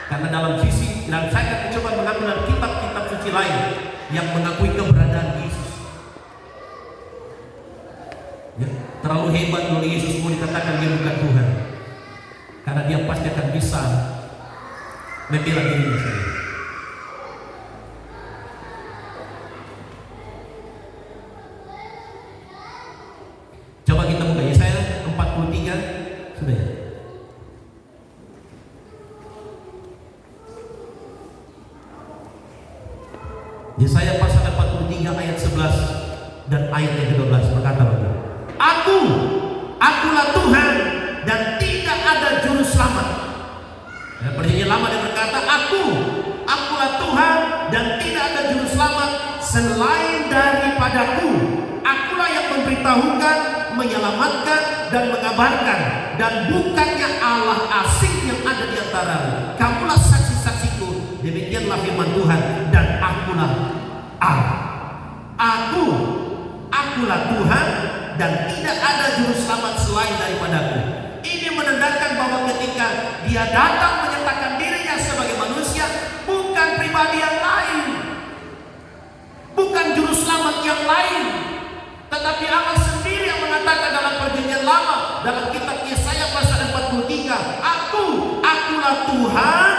Karena dalam sisi, dan saya akan mencoba mengambil kitab-kitab suci lain yang mengakui keberadaan Yesus. Ya, terlalu hebat oleh Yesus mau dikatakan dia bukan Tuhan, karena dia pasti akan bisa membela dirinya sendiri. Coba kita buka Yesaya 43 sudah ya. Yesaya pasal 43 ayat 11 dan ayat yang ke-12 berkata begini. Akulah Tuhan dan tidak ada juru selamat. Dan perjanjian lama dia berkata, akulah Tuhan dan tidak ada juru selamat selain daripadaku. Akulah yang memberitahukan, menyelamatkan dan mengabarkan, dan bukannya Allah asing yang ada di antaramu. Kamulah saksi-saksiku, demikianlah firman Tuhan, dan akulah Allah. Akulah Tuhan dan tidak ada juru selamat selain daripadaku. Ini menandakan bahwa ketika dia datang menyatakan dirinya sebagai manusia, bukan pribadi yang lain, bukan juru selamat yang lain, tetapi Allah sendiri yang mengatakan dalam perjanjian lama, dalam kitab Yesaya pasal 43, akulah Tuhan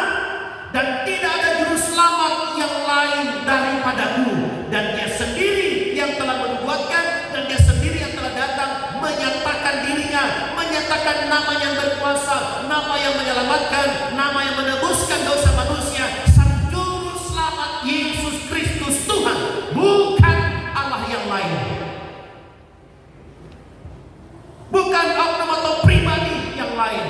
dan tidak ada juru selamat yang lain daripadaku. Dan dia sendiri yang telah menubuatkan, dan dia sendiri yang telah datang menyatakan dirinya, menyatakan nama yang berkuasa, nama yang menyelamatkan, nama yang menebuskan dosa manusia, sang juru selamat Yesus Kristus Tuhan, bukan Allah yang lain, bukan oknum atau pribadi yang lain.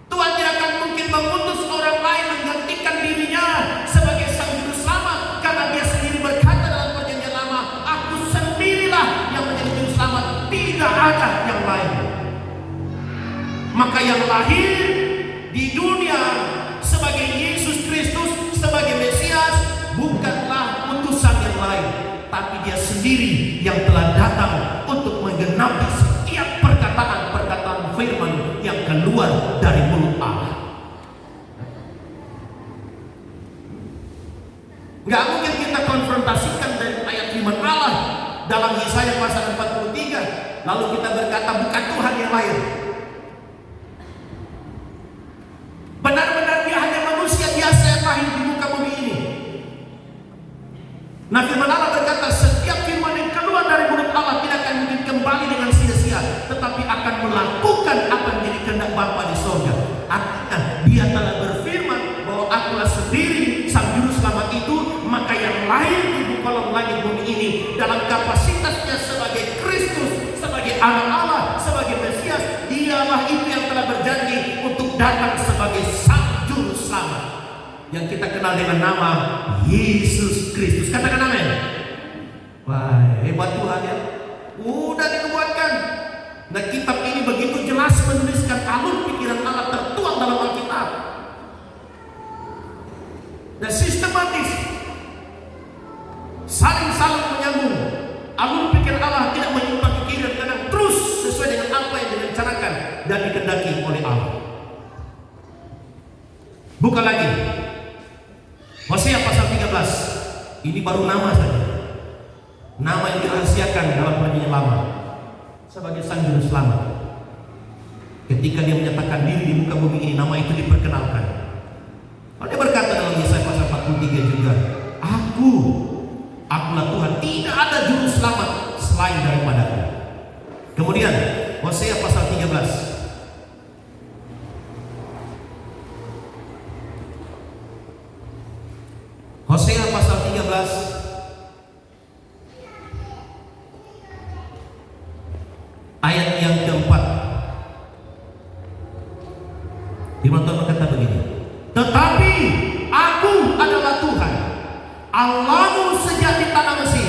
Tuhan tidak akan mungkin mengutus orang lain menggantikan dirinya sebagai sang juru selamat, karena dia sendiri berkata dalam perjanjian lama, aku sendirilah yang menjadi juru selamat, tidak ada yang lain. Maka yang lahir di dunia sebagai Yesus Kristus, sebagai Mesias, bukanlah utusan yang lain, tapi dia sendiri yang telah datang untuk menggenapi setiap perkataan-perkataan firman yang keluar dari mulut Allah. Gak mungkin kita konfrontasikan dengan ayat firman Allah dalam Yesaya pasal 43 lalu kita berkata bukan Tuhan yang lahir. Benar-benar dia hanya manusia biasa yang lahir di muka bumi ini. Nah, firman Allah berkata setiap firman yang keluar dari mulut Allah tidak akan mungkin kembali dengan sia-sia, tetapi akan melakukan apa yang menjadi kehendak Bapa di surga. Artinya dia telah berfirman bahwa langit bumi ini dalam kapasitasnya sebagai Kristus, sebagai anak Allah, sebagai Mesias. Dialah itu yang telah berjanji untuk datang sebagai Sang Juru Selamat yang kita kenal dengan nama Yesus Kristus. Katakan amin. Wah, hebat Tuhan ya. Udah dinubuatkan. Nah, kitab ini begitu jelas menuliskan alur pikiran Allah tertuang dalam Alkitab. Dan sistematis, saling menyambung. Alur pikiran Allah tidak menyimpang ke kiri dan kanan, terus sesuai dengan apa yang direncanakan dan dikehendaki oleh Allah. Buka lagi Hosea pasal 13. Ini baru nama saja, nama yang dirahasiakan dalam Perjanjian Lama sebagai Sang Juru Selamat. Ketika dia menyatakan diri di muka bumi ini, nama itu diperkenalkan. Dia berkata dalam Yesaya pasal 43 juga, Akulah Tuhan, tidak ada juru selamat selain daripadaku. Kemudian Hosea pasal 13. Hosea pasal 13 ayat yang keempat. Firman Tuhan berkata begini, tetapi aku adalah Tuhan, Allahmu sejak di tanah Mesir.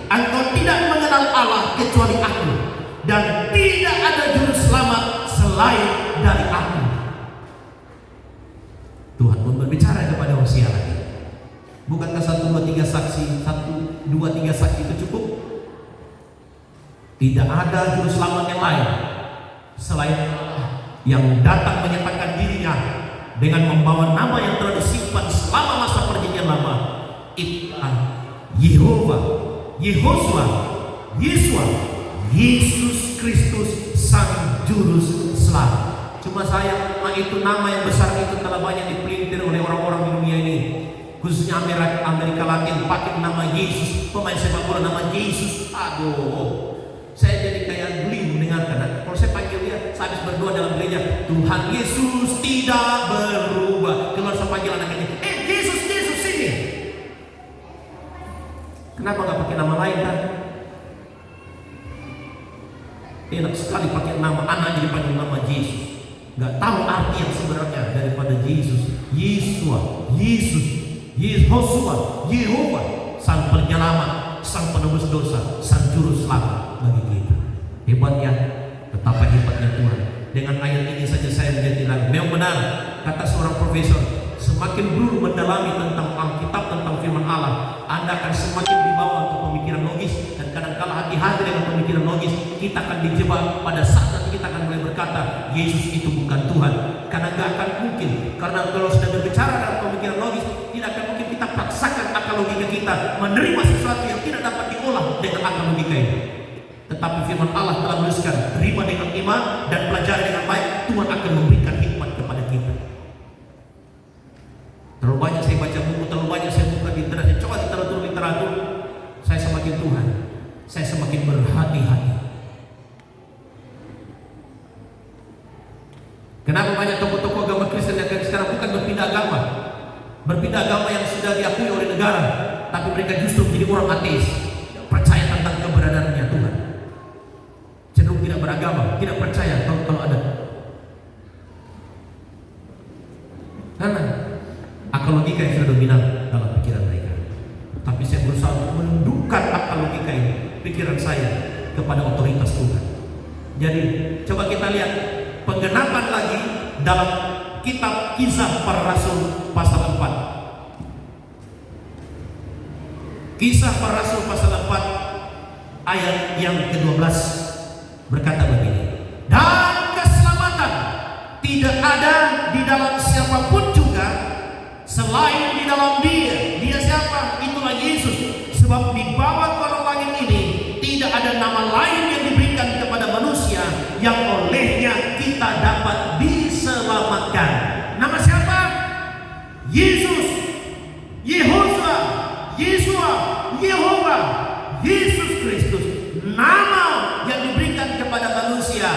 Engkau tidak mengenal Allah kecuali aku, dan tidak ada juru selamat selain dari aku. Tuhan pun berbicara kepada Hosea lagi. Bukankah 1, 2, 3 saksi, 1, 2, 3 saksi itu cukup? Tidak ada juru selamat yang lain selain Allah yang datang menyatakan dirinya dengan membawa nama yang telah disimpan selama masa Perjanjian Lama. Itulah Yehova, Yehosua, Yesua, Yesus Kristus Sang Juru Selamat. Cuma sayang, itu nama yang besar itu telah banyak dipelintir oleh orang-orang di dunia ini, khususnya Amerika Latin, pakai nama Yesus, pemain sepak bola nama Yesus. Aduh, saya jadi kayak geli mendengarkan. Kalau saya panggil dia, saya habis berdoa dalam gereja, Tuhan Yesus tidak berubah. Keluar saya panggil anaknya, Yesus, Yesus sini. Kenapa gak pakai nama lain kan? Enak sekali pakai nama anak jadi panggil nama Yesus. Gak tahu arti yang sebenarnya daripada Yesus. Yesua, Yesus, Yehosua, Yehova, Sang Penyelamat, Sang Penebus dosa, Sang Juru Selamat bagi kita. Hebatnya, betapa hebatnya Tuhan. Dengan ayat ini saja saya menjadi ragu. Memang benar, kata seorang profesor, semakin dulu mendalami tentang Alkitab, tentang firman Allah, Anda akan semakin dibawa untuk pemikiran logis. Dan kadang-kala hati-hati dengan pemikiran logis, kita akan dijebak pada saat nanti kita akan mulai berkata Yesus itu bukan Tuhan. Karena gak akan mungkin, karena kalau sudah berbicara dalam pemikiran logis, tidak akan mungkin kita paksakan akal logika kita menerima sesuatu yang tidak dapat diolah dengan akal logika ini. Tetapi firman Allah telah menuliskan, terima dengan iman dan pelajari dengan baik, Tuhan akan memberikan hikmat kepada kita. Terlalu banyak saya baca buku, terlalu banyak saya buka di internet, coba literatur, saya semakin Tuhan, saya semakin berhati-hati. Kenapa banyak tokoh-tokoh agama Kristen yang sekarang bukan berpindah agama yang sudah diakui oleh negara, tapi mereka justru menjadi orang ateis, percaya tentang keberadaannya Tuhan, cenderung tidak beragama, tidak percaya kalau ada. Karena akal logika yang sudah dominan dalam pikiran mereka. Tapi saya berusaha untuk menundukkan akal logika ini, pikiran saya kepada otoritas Tuhan. Jadi coba kita lihat penggenapan lagi dalam kitab Kisah Para Rasul pasal 4. Kisah Para Rasul pasal 4 ayat yang ke-12 berkata begini, dan keselamatan tidak ada di dalam siapapun juga selain di dalam Dia. Dia siapa? Itulah Yesus. Sebab di bawah kolong langit ini tidak ada nama lain yang diberikan kepada manusia yang olehnya kita dapat diselamatkan. Nama siapa? Yesus, Yehosua, Yesua, Yehova, Yesus Kristus. Nama yang diberikan kepada manusia,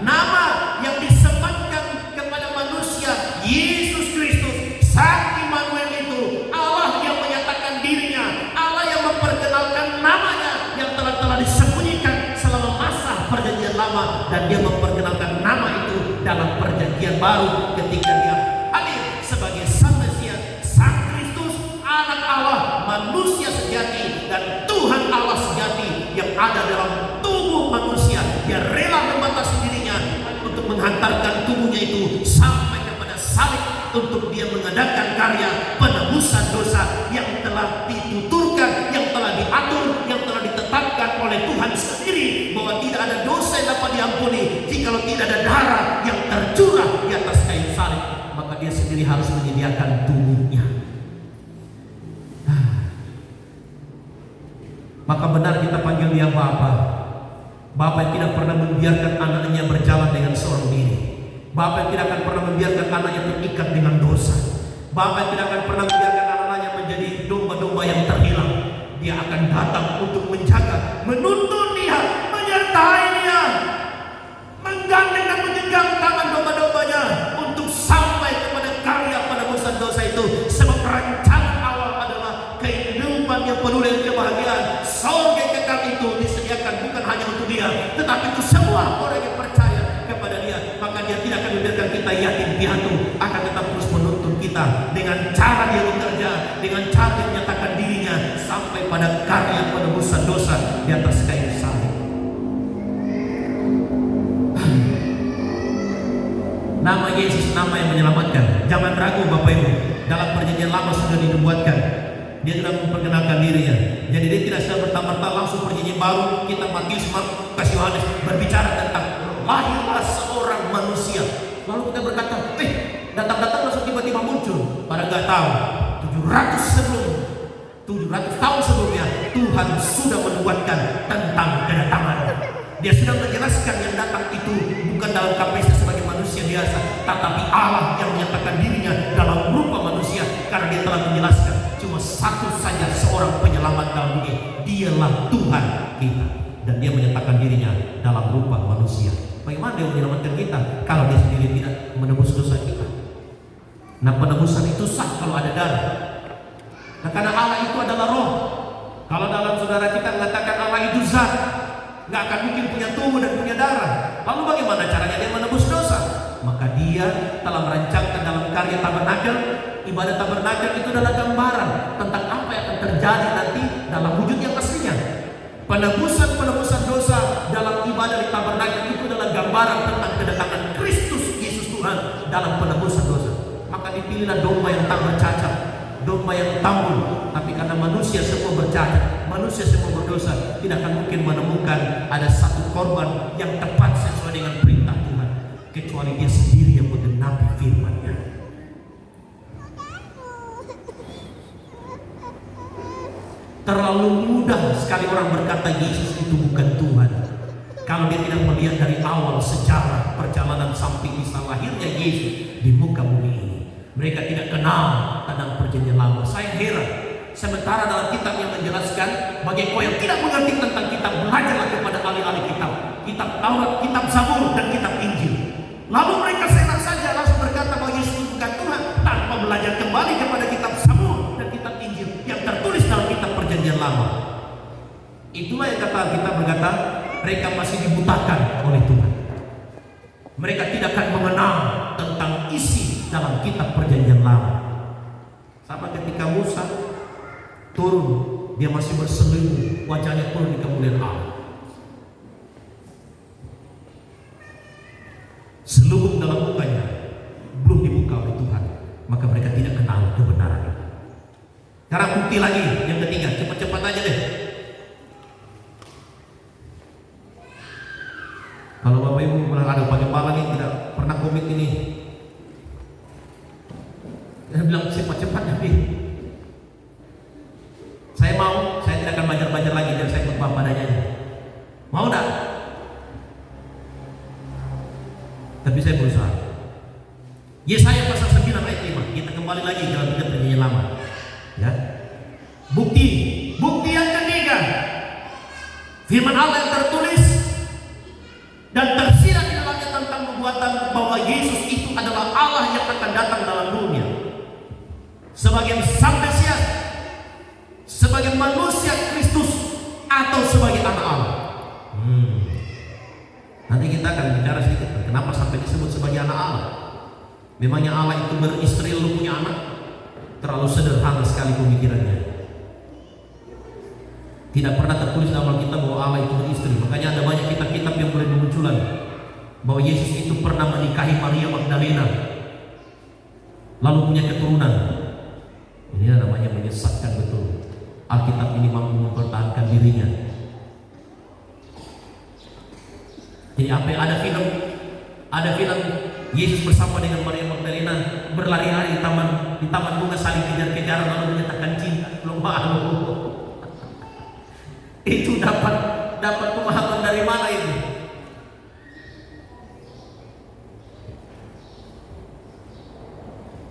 nama yang disematkan kepada manusia, Yesus Kristus, Sang Immanuel itu, Allah yang menyatakan dirinya, Allah yang memperkenalkan baru ketika dia hadir sebagai Sang Mesias, Sang Kristus, Anak Allah, manusia sejati dan Tuhan Allah sejati yang ada dalam tubuh manusia. Dia rela membatasi dirinya untuk menghantarkan tubuhnya itu sampai kepada salib untuk dia mengadakan karya penebusan dosa yang telah dituturkan, yang telah diatur, yang telah ditetapkan oleh Tuhan sendiri, bahwa tidak ada dosa yang dapat diampuni jikalau tidak ada darah yang tercurah di atas kayu salib. Maka dia sendiri harus menyediakan tubuhnya. Maka benar kita panggil dia Bapa. Bapa yang tidak pernah membiarkan anaknya berjalan dengan seorang diri. Bapa yang tidak akan pernah membiarkan anaknya terikat dengan dosa. Bapa yang tidak akan pernah membiarkan anaknya menjadi domba-domba yang terhilang. Dia akan datang untuk menjaga, menuntun dia, menyertai dia, menggandeng dan menggenggam tangan domba-dombanya untuk sampai kepada karya penebusan dosa itu. Sebab rancangan awal adalah kehidupan yang penuh dengan kebahagiaan. Surga yang kekal itu disediakan bukan hanya untuk dia, tetapi untuk semua orang yang percaya kepada dia. Maka dia tidak akan membiarkan kita yatim piatu, akan tetap terus menuntun kita dengan cara dia bekerja, dengan cara dia menyatakan dirinya sampai pada karya penebusan dosa di atas kayu salib. Nama Yesus nama yang menyelamatkan. Jangan ragu Bapak Ibu, dalam perjanjian lama sudah dinubuatkan. Dia tidak memperkenalkan dirinya. Jadi dia tidak serta-merta langsung perjanjian baru. Kita Matius, Markus, Yohanes berbicara tentang lahirlah seorang manusia. Lalu kita berkata, datang-datang langsung tiba-tiba muncul. Padahal nggak tahu, 700 tahun sebelumnya Tuhan sudah menubuatkan tentang kedatangan. Dia sudah menjelaskan yang datang itu bukan dalam kapasitas sebagai manusia biasa, tetapi Allah yang menyatakan dirinya dalam rupa manusia. Karena dia telah menjelaskan cuma satu saja seorang penyelamat dalam dunia, dialah Tuhan kita. Dan dia menyatakan dirinya dalam rupa manusia. Bagaimana dia menyelamatkan kita kalau dia sendiri tidak menebus dosa kita? Nah, penebusan itu sah kalau ada darah. Nah, karena Allah itu adalah roh. Kalau dalam saudara kita mengatakan Allah itu zat, nggak akan mungkin punya tubuh dan punya darah. Lalu bagaimana caranya dia menebus dosa? Maka dia telah merancangkan dalam karya tabernakel. Ibadah tabernakel itu adalah gambaran tentang apa yang akan terjadi nanti dalam wujud yang aslinya. Penebusan dosa dalam ibadah di tabernakel itu adalah gambaran tentang kedatangan Kristus Yesus Tuhan dalam penebusan dosa. Maka dipilihlah domba yang tak bercacat, domba yang tambul. Tapi karena manusia semua bercacat, manusia semua berdosa, tidak akan mungkin menemukan ada satu korban yang tepat sesuai dengan perintah Tuhan, kecuali dia sendiri yang menggenapi firman-Nya. Terlalu mudah sekali orang berkata Yesus itu bukan Tuhan kalau dia tidak melihat dari awal sejarah perjalanan sampai bisa lahirnya Yesus di muka bumi ini. Mereka tidak kenal tentang perjanjian lama. Saya heran, sementara dalam kitab yang menjelaskan bagi kau yang tidak mengerti tentang kitab, belajarlah kepada ahli-ahli kitab, kitab Taurat, kitab Zabur, dan kitab Injil. Lalu mereka senang saja langsung berkata bahwa Yesus bukan Tuhan tanpa belajar kembali kepada kitab Zabur dan kitab Injil yang tertulis dalam kitab perjanjian lama. Itulah yang kata kita berkata mereka masih dibutakan oleh Tuhan. Mereka tidak akan mengenal tentang isi dalam kitab perjanjian lama. Sama ketika Musa turun, dia masih berselimut, wajahnya penuh di kemuliaan Allah. Selubung dalam mukanya belum dibuka oleh Tuhan, maka mereka tidak kenal kebenaran. Sekarang bukti lagi yang ketiga, cepat-cepat aja deh. Kalau Bapak Ibu pernah ada Pak Gembala nih tidak pernah komit ini, saya bilang cepat-cepat tapi saya mau, saya tidak akan belajar lagi dan saya ikut Bapak padanya. Mau enggak? Tapi saya berusaha. Yesaya pasal 9 ayat 5. Kita kembali lagi dalam kitab perjanjian lama. Ya. Bukti yang ketiga. Firman Allah yang tertulis dan tersirat di dalamnya tentang nubuatan bahwa Yesus itu adalah Allah yang akan datang dalam dunia sebagai Sang Mesias, sebagai manusia Kristus, atau sebagai anak Allah. Nanti kita akan bicara sedikit kenapa sampai disebut sebagai anak Allah. Memangnya Allah itu beristri lalu punya anak? Terlalu sederhana sekali pemikirannya. Tidak pernah tertulis dalam Alkitab bahwa Allah itu beristri. Makanya ada banyak kitab-kitab yang mulai bermunculan bahwa Yesus itu pernah menikahi Maria Magdalena, lalu punya keturunan. Ini namanya menyesatkan betul. Alkitab ini mampu mempertahankan dirinya. Jadi apa yang ada film Yesus bersama dengan Maria Magdalena berlari-lari di taman bunga saling kejar-kejaran lalu menyatakan cinta. Malu. Itu dapat pemahaman dari mana itu?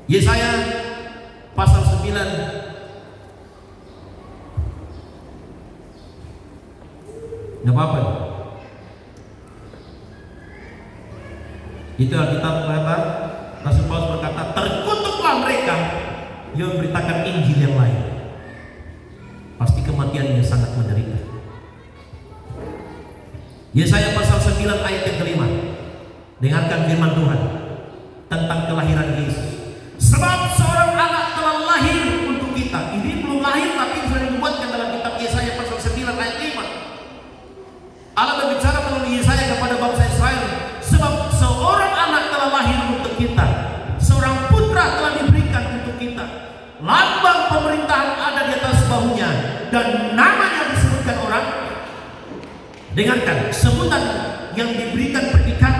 Yesaya pasal 9 nggak apa-apa. Itu Alkitab berkata, Rasul Paulus berkata, terkutuklah mereka yang memberitakan Injil yang lain. Pasti kematiannya sangat menderita. Yesaya pasal 9 ayat yang kelima. Dengarkan firman Tuhan tentang kelahiran Yesus. Sebab seorang anak telah lahir untuk kita. Ini belum lahir tapi sudah dibuatkan dalam kitab Yesaya pasal 9 ayat 5. Allah berbicara melalui Yesaya kepada bangsa Israel. Sebab seorang anak telah lahir untuk kita, seorang putra telah diberikan untuk kita. Lambang pemerintahan ada di atas bahunya, dan namanya disebutkan orang. Dengarkan, sebutan yang diberikan predikat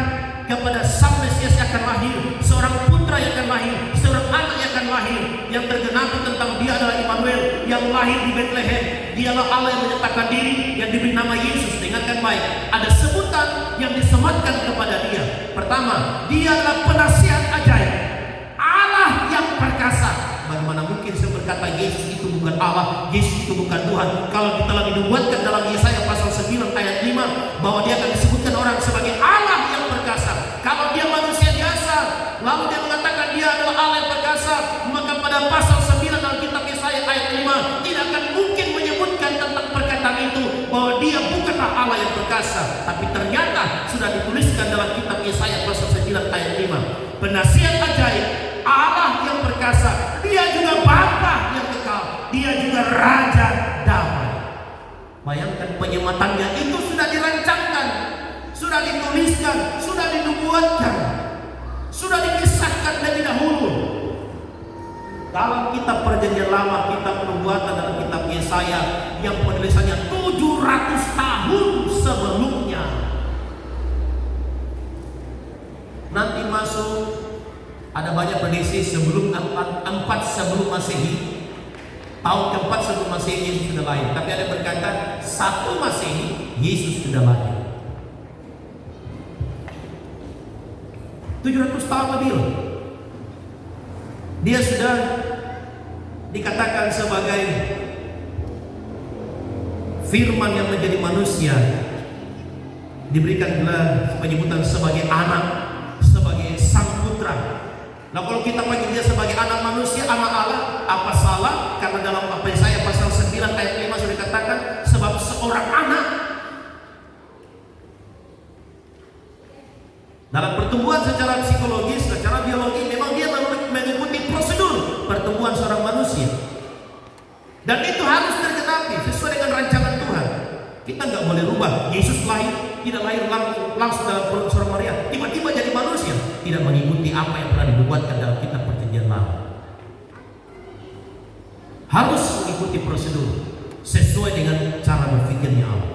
kepada Sang Mesias yang akan lahir, seorang putra yang akan lahir, seorang anak yang akan lahir, yang tergenapi tentang dia adalah Immanuel, yang lahir di Bethlehem. Dialah Allah yang menyatakan diri, yang diberi nama Yesus. Dengarkan baik, ada sebutan yang disematkan kepada dia. Pertama, dia adalah penasihat ajaib, Allah yang perkasa. Bagaimana mungkin saya berkata Yesus itu bukan Allah, Yesus itu bukan Tuhan, kalau kita telah dinubuatkan dalam Yesaya pasal 9 ayat 5 bahwa dia akan disebutkan orang sebagai Allah yang perkasa. Kalau dia manusia biasa, lalu dia mengatakan dia adalah Allah yang perkasa, maka pada pasal 9 Alkitab Yesaya ayat 5 tidak akan mungkin menyebutkan tentang perkataan itu bahwa dia bukanlah Allah yang perkasa. Tapi ternyata sudah dituliskan dalam kitab Yesaya pasal 9 ayat 5. Penasihat ajaib, Allah yang perkasa, dia juga Bapa yang kekal, dia juga Raja damai. Bayangkan penyematannya itu sudah dirancangkan, sudah dituliskan, sudah dinubuatkan, sudah dikisahkan lebih dahulu. Dalam kitab Perjanjian Lama, kitab Penubuatan dalam kitab Yesaya yang penulisannya 700 tahun sebelumnya. Nanti masuk ada banyak prediksi sebelum 4 sebelum Masehi, tahun keempat sebelum Masehi Yesus sudah lahir. Tapi ada yang berkata 1 Masehi Yesus sudah lahir. 700 tahun lebih. Dia sudah dikatakan sebagai firman yang menjadi manusia, diberikan gelar penyebutan sebagai anak, sebagai sang putra. Nah, kalau kita panggil dia sebagai anak manusia, anak Allah, apa salah? Karena dalam Yesaya pasal 9 ayat 5 sudah dikatakan sebab seorang anak. Dalam pertumbuhan secara psikologis, secara biologi, memang dia mengikuti prosedur pertumbuhan seorang manusia. Dan itu harus tergenapi sesuai dengan rancangan Tuhan. Kita nggak boleh rubah. Yesus tidak lahir langsung dalam perut seorang Maria, tiba-tiba jadi manusia. Tidak mengikuti apa yang pernah dibuatkan dalam kitab Perjanjian Lama. Harus mengikuti prosedur sesuai dengan cara berpikirnya Allah.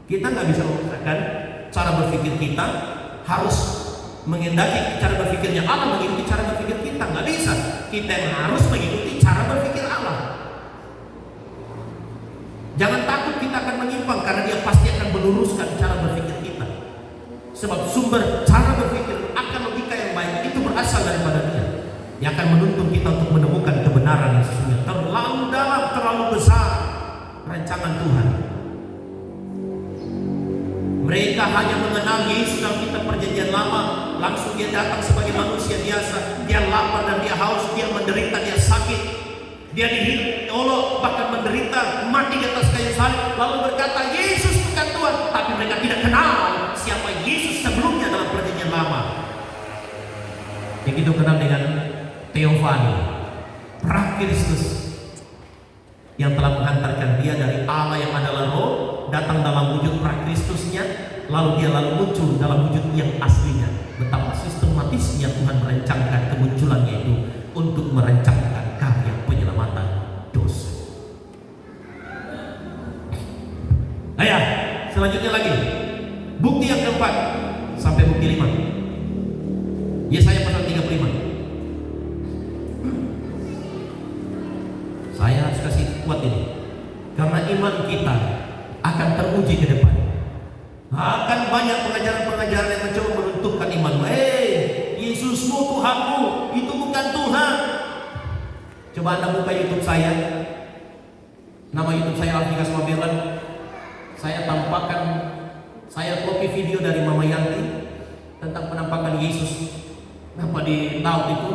Kita nggak bisa memaksakan cara berpikir kita harus mengendaki cara berpikirnya Allah, mengikuti cara berpikir kita. Nggak bisa. Kita yang harus mengikuti cara berpikir Allah. Jangan takut kita akan menyimpang, karena dia pasti akan meluruskan cara berpikir kita. Sebab sumber cara berpikir akan logika yang baik itu berasal daripada dia. Yang akan menuntun kita untuk menemukan kebenaran yang sesungguhnya. Terlalu dalam, terlalu besar rancangan Tuhan. Mereka hanya mengenal Yesus dalam kitab Perjanjian Lama. Langsung dia datang sebagai manusia biasa. Dia lapar dan dia haus, dia menderita, dia sakit, dia diolok, bahkan menderita, mati di atas kayu salib, lalu berkata Yesus bukan Tuhan. Tapi mereka tidak kenal siapa Yesus sebelumnya dalam Perjanjian Lama. begitu kenal dengan Theophany, Prakristus yang telah mengantarkan dia dari Allah yang adalah roh datang dalam wujud Prakristusnya, lalu dia muncul dalam wujud yang aslinya. Betapa sistematisnya Tuhan merancangkan kemunculannya itu untuk merancangkan karya penyelamatan dosa. Ayah, selanjutnya lagi bukti yang keempat sampai bukti 5. Yesaya pasal 35. Saya harus kasih kuat ini karena iman kita akan teruji ke depan. Akan banyak pengajaran-pengajaran yang mencoba meruntuhkan iman. Yesusmu Tuhanmu, itu bukan Tuhan. Coba Anda buka YouTube saya. Nama YouTube saya Alfikas Mabelan. Saya tampakkan, saya copy video dari Mama Yanti tentang penampakan Yesus. Kenapa di tahun itu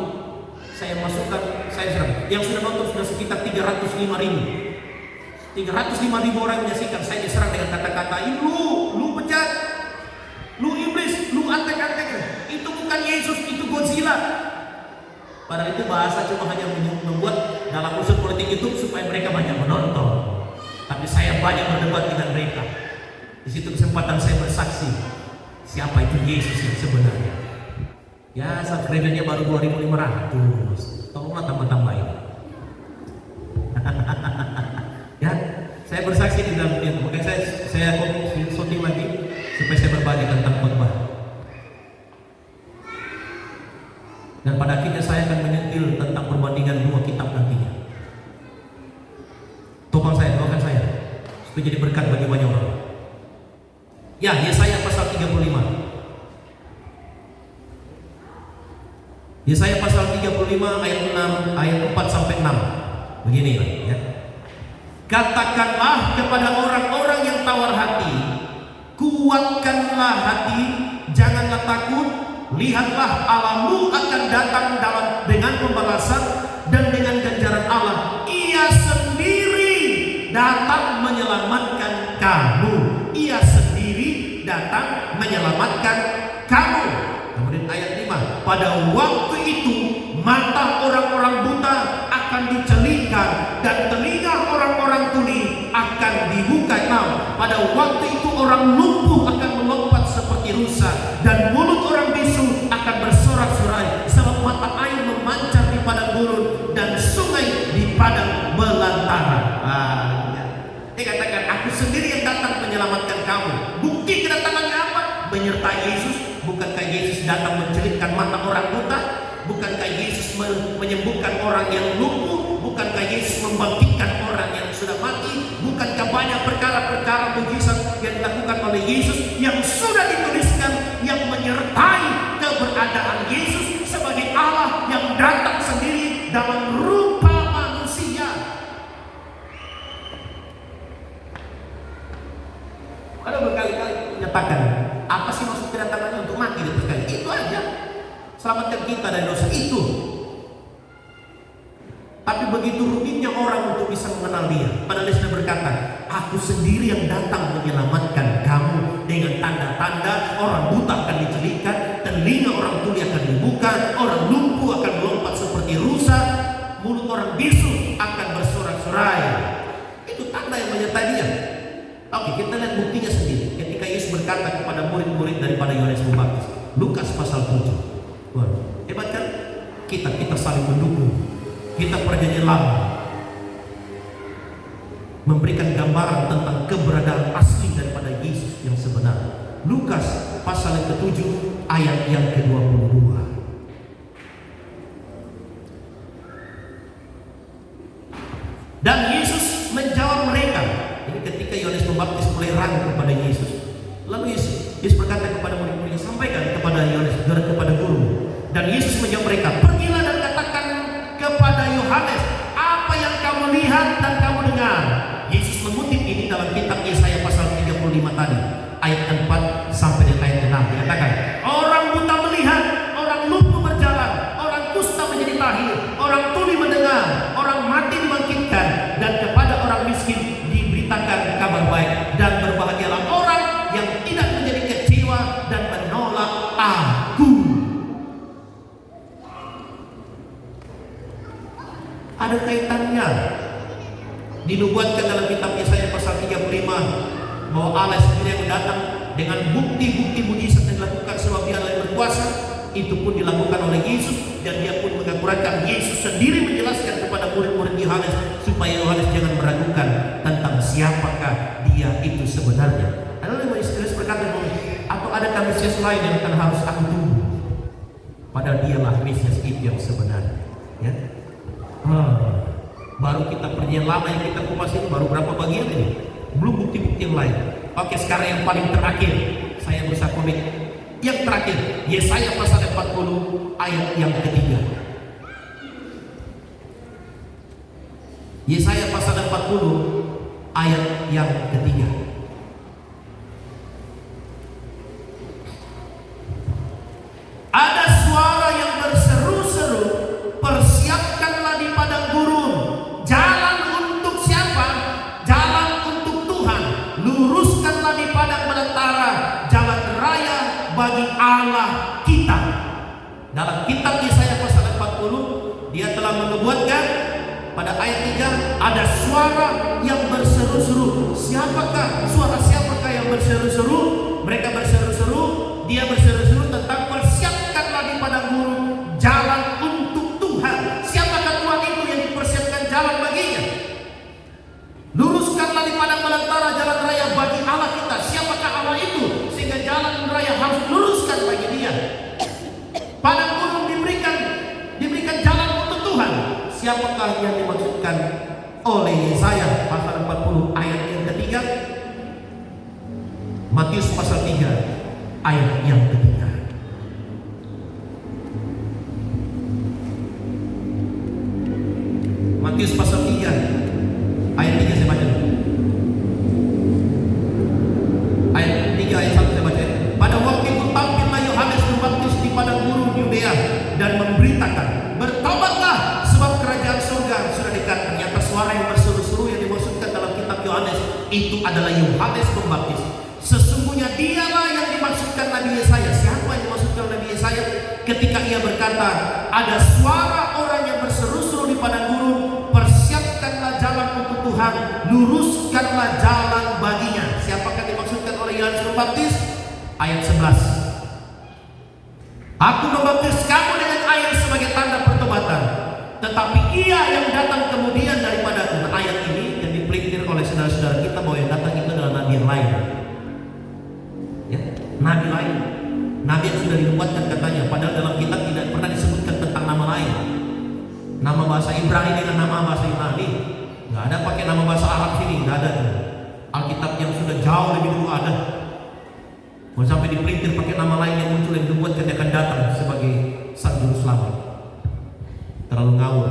saya masukkan, saya serang. Yang sudah nonton sudah sekitar 305.000 orang menyaksikan. Saya diserang dengan kata-kata, lu pecat, lu iblis, lu antek-antek. Itu bukan Yesus, itu Godzilla. Padahal itu bahasa cuma hanya membuat dalam unsur politik itu supaya mereka banyak menonton. Tapi saya banyak berdebat dengan mereka. Di situ kesempatan saya bersaksi siapa itu Yesus yang sebenarnya. Ya, subscribernya baru 2.500. Tolonglah tambah-tambahin. Ya, saya bersaksi di dalam itu. Makanya saya shooting lagi supaya saya berbagi tentang khotbah. Dan pada akhirnya saya akan menyentil tentang perbandingan dua kitab nantinya. Topang saya, doakan saya supaya jadi berkat bagi banyak orang. Ya, Yesaya pasal 35. Yesaya pasal 35 ayat 6, ayat 4 sampai 6. Begini ya. Katakanlah kepada orang-orang yang tawar hati, kuatkanlah hati, janganlah takut. Lihatlah Allahmu akan datang dengan pembalasan dan dengan ganjaran Allah. Ia sendiri datang menyelamatkan kamu. Ia sendiri datang menyelamatkan kamu. Kemudian ayat 5, pada waktu itu mata orang-orang buta akan dicelingkan dan telinga orang-orang tuli akan dibuka. Nah, pada waktu itu orang lumpuh akan melompat seperti rusa dan mulut orang bisu akan bersorak-sorai, sebab mata air memancar di padang gurun dan sungai di padang belantara. Dia katakan, aku sendiri yang datang menyelamatkan kamu. Bukti kedatangannya apa? Menyertai Yesus. Bukankah Yesus datang mencelitkan mata orang buta? Bukankah Yesus menyembuhkan orang yang lumpuh? Bukankah Yesus membangkitkan orang yang sudah mati? Bukankah banyak perkara-perkara mujizat yang dilakukan oleh Yesus yang sudah dituliskan, yang menyertai keberadaan Yesus sebagai Allah yang datang sendiri dalam rupa manusia? Ada berkali-kali menyatakan, apa sih maksud kedatangannya? Untuk mati dan berkali. Itu aja. Selamatkan kita dari dosa itu. Tapi begitu rumitnya orang untuk bisa mengenal dia. Padahal dia sudah berkata, aku sendiri yang datang menyelamatkan kamu. Dengan tanda-tanda orang buta akan dicelitkan, telinga orang tuli akan dibuka, orang lumpuh akan melompat seperti rusa, mulut orang bisu akan bersorak-sorai. Itu tanda yang menyertai dia. Oke, kita lihat buktinya sendiri. Ketika Yesus berkata kepada murid-murid daripada Yohanes Pembaptis, Lukas pasal 7. Wah, hebat kan? Kita saling mendukung. Kita perjanjian lama memberikan gambaran tentang keberadaan asli daripada Yesus yang sebenar. Lukas pasal yang ke-7 ayat yang ke-22. Dan Yesus menjawab mereka. Ini ketika Yohanes Pembaptis mulai ragu kepada Yesus. Lalu Yesus berkata kepada murid-muridnya, sampaikan kepada Yohanes, kepada guru. Dan Yesus menjawab mereka, pergilah dan katakan kepada Yohanes apa yang kamu lihat dan kamu dengar. Yesus mengutip ini dalam kitab Yesaya pasal 35 tadi, ayat 4 sampai dengan ayat 6. Dikatakan, orang buta melihat, orang lumpuh berjalan, orang kusta menjadi tahir, orang tuli mendengar, orang mati dibangkitkan, dan kepada orang miskin diberitakan kabar baik. Dan berbahagialah orang yang tidak menjadi kecewa dan menolak aku. kelanjutannya. Dinubuatkan dalam kitab Yesaya pasal 35 bahwa Allah sendiri yang datang dengan bukti-bukti mujizat yang dilakukan sebab Dia yang berkuasa. Itu pun dilakukan oleh Yesus, dan Dia pun mengakurkan. Yesus sendiri menjelaskan kepada murid-murid Yohanes supaya Yohanes jangan meragukan tentang siapakah Dia itu sebenarnya. Ada yang berkata, atau adakah Mesias lain yang akan harus aku tunggu? Padahal Dialah Mesias itu yang sebenarnya. Ya. Baru kita perjanjian lama yang kita kupas ini baru berapa bagian ini? Belum bukti-bukti yang lain. Oke, sekarang yang paling terakhir saya berusaha komik. Yang terakhir, Yesaya pasal 40 ayat yang ketiga. Yesaya pasal 40 ayat yang ketiga. Ada suara yang berseru-seru, persiapkanlah di padang gurun jalan untuk siapa? Jalan untuk Tuhan. Luruskanlah di padang belantara jalan raya bagi Allah kita. Dalam kitab Yesaya pasal 40, Dia telah menubuatkan pada ayat 3 ada suara yang berseru-seru. Siapakah yang berseru-seru? Mereka berseru-seru, Dia berseru-seru tentang persiapkanlah di padang gurun jalan untuk Tuhan. Siapakah Tuhan itu yang dipersiapkan jalan baginya? Luruskanlah di padang belantara jalan raya bagi Allah kita. Siapakah Allah itu sehingga jalan raya harus luruskan bagi Dia? Padang gurun diberikan jalan untuk Tuhan. Siapakah yang dimaksudkan oleh Yesaya pasal 40 ayat yang ketiga? Matius pasal 3 ayat yang ketiga. Matius pasal 3 ayat 3 saya baca. Ayat 3 ayat 1 saya baca. Pada waktu itu tampillah Yohanes Pembaptis di padang gurun Yudea dan memberitakan, bertobatlah sebab kerajaan surga sudah dekat. Ternyata suara yang berseru-seru yang dimaksudkan dalam kitab Yohanes itu adalah Yohanes Pembaptis. Sesungguhnya Dialah yang dimaksudkan Nabi Yesaya. Siapa yang dimaksudkan Nabi Yesaya? Ketika ia berkata, ada suara orang yang berseru-seru di padang gurun, persiapkanlah jalan untuk Tuhan, luruskanlah jalan baginya. Siapakah dimaksudkan oleh Yohanes Pembaptis? Ayat 11. Aku membaptis kamu dengan air sebagai tanda pertobatan, tetapi Ia yang datang kemudian daripadaku. Nah, ayat ini yang dipelintir oleh saudara-saudara kita bahwa yang datang itu adalah nabi yang lain. Ya, nabi lain, nabi yang sudah dinubuatkan katanya. Padahal dalam kitab tidak pernah disebutkan tentang nama lain. Nama bahasa Ibrani dengan nama bahasa Yunani, nggak ada pakai nama bahasa Arab sini, nggak ada tuh. Alkitab yang sudah jauh lebih dulu ada. Mau sampai dipelintir pakai nama lain yang muncul yang dibuatkan dia akan datang sebagai sang juru selamat. Terlalu ngawur,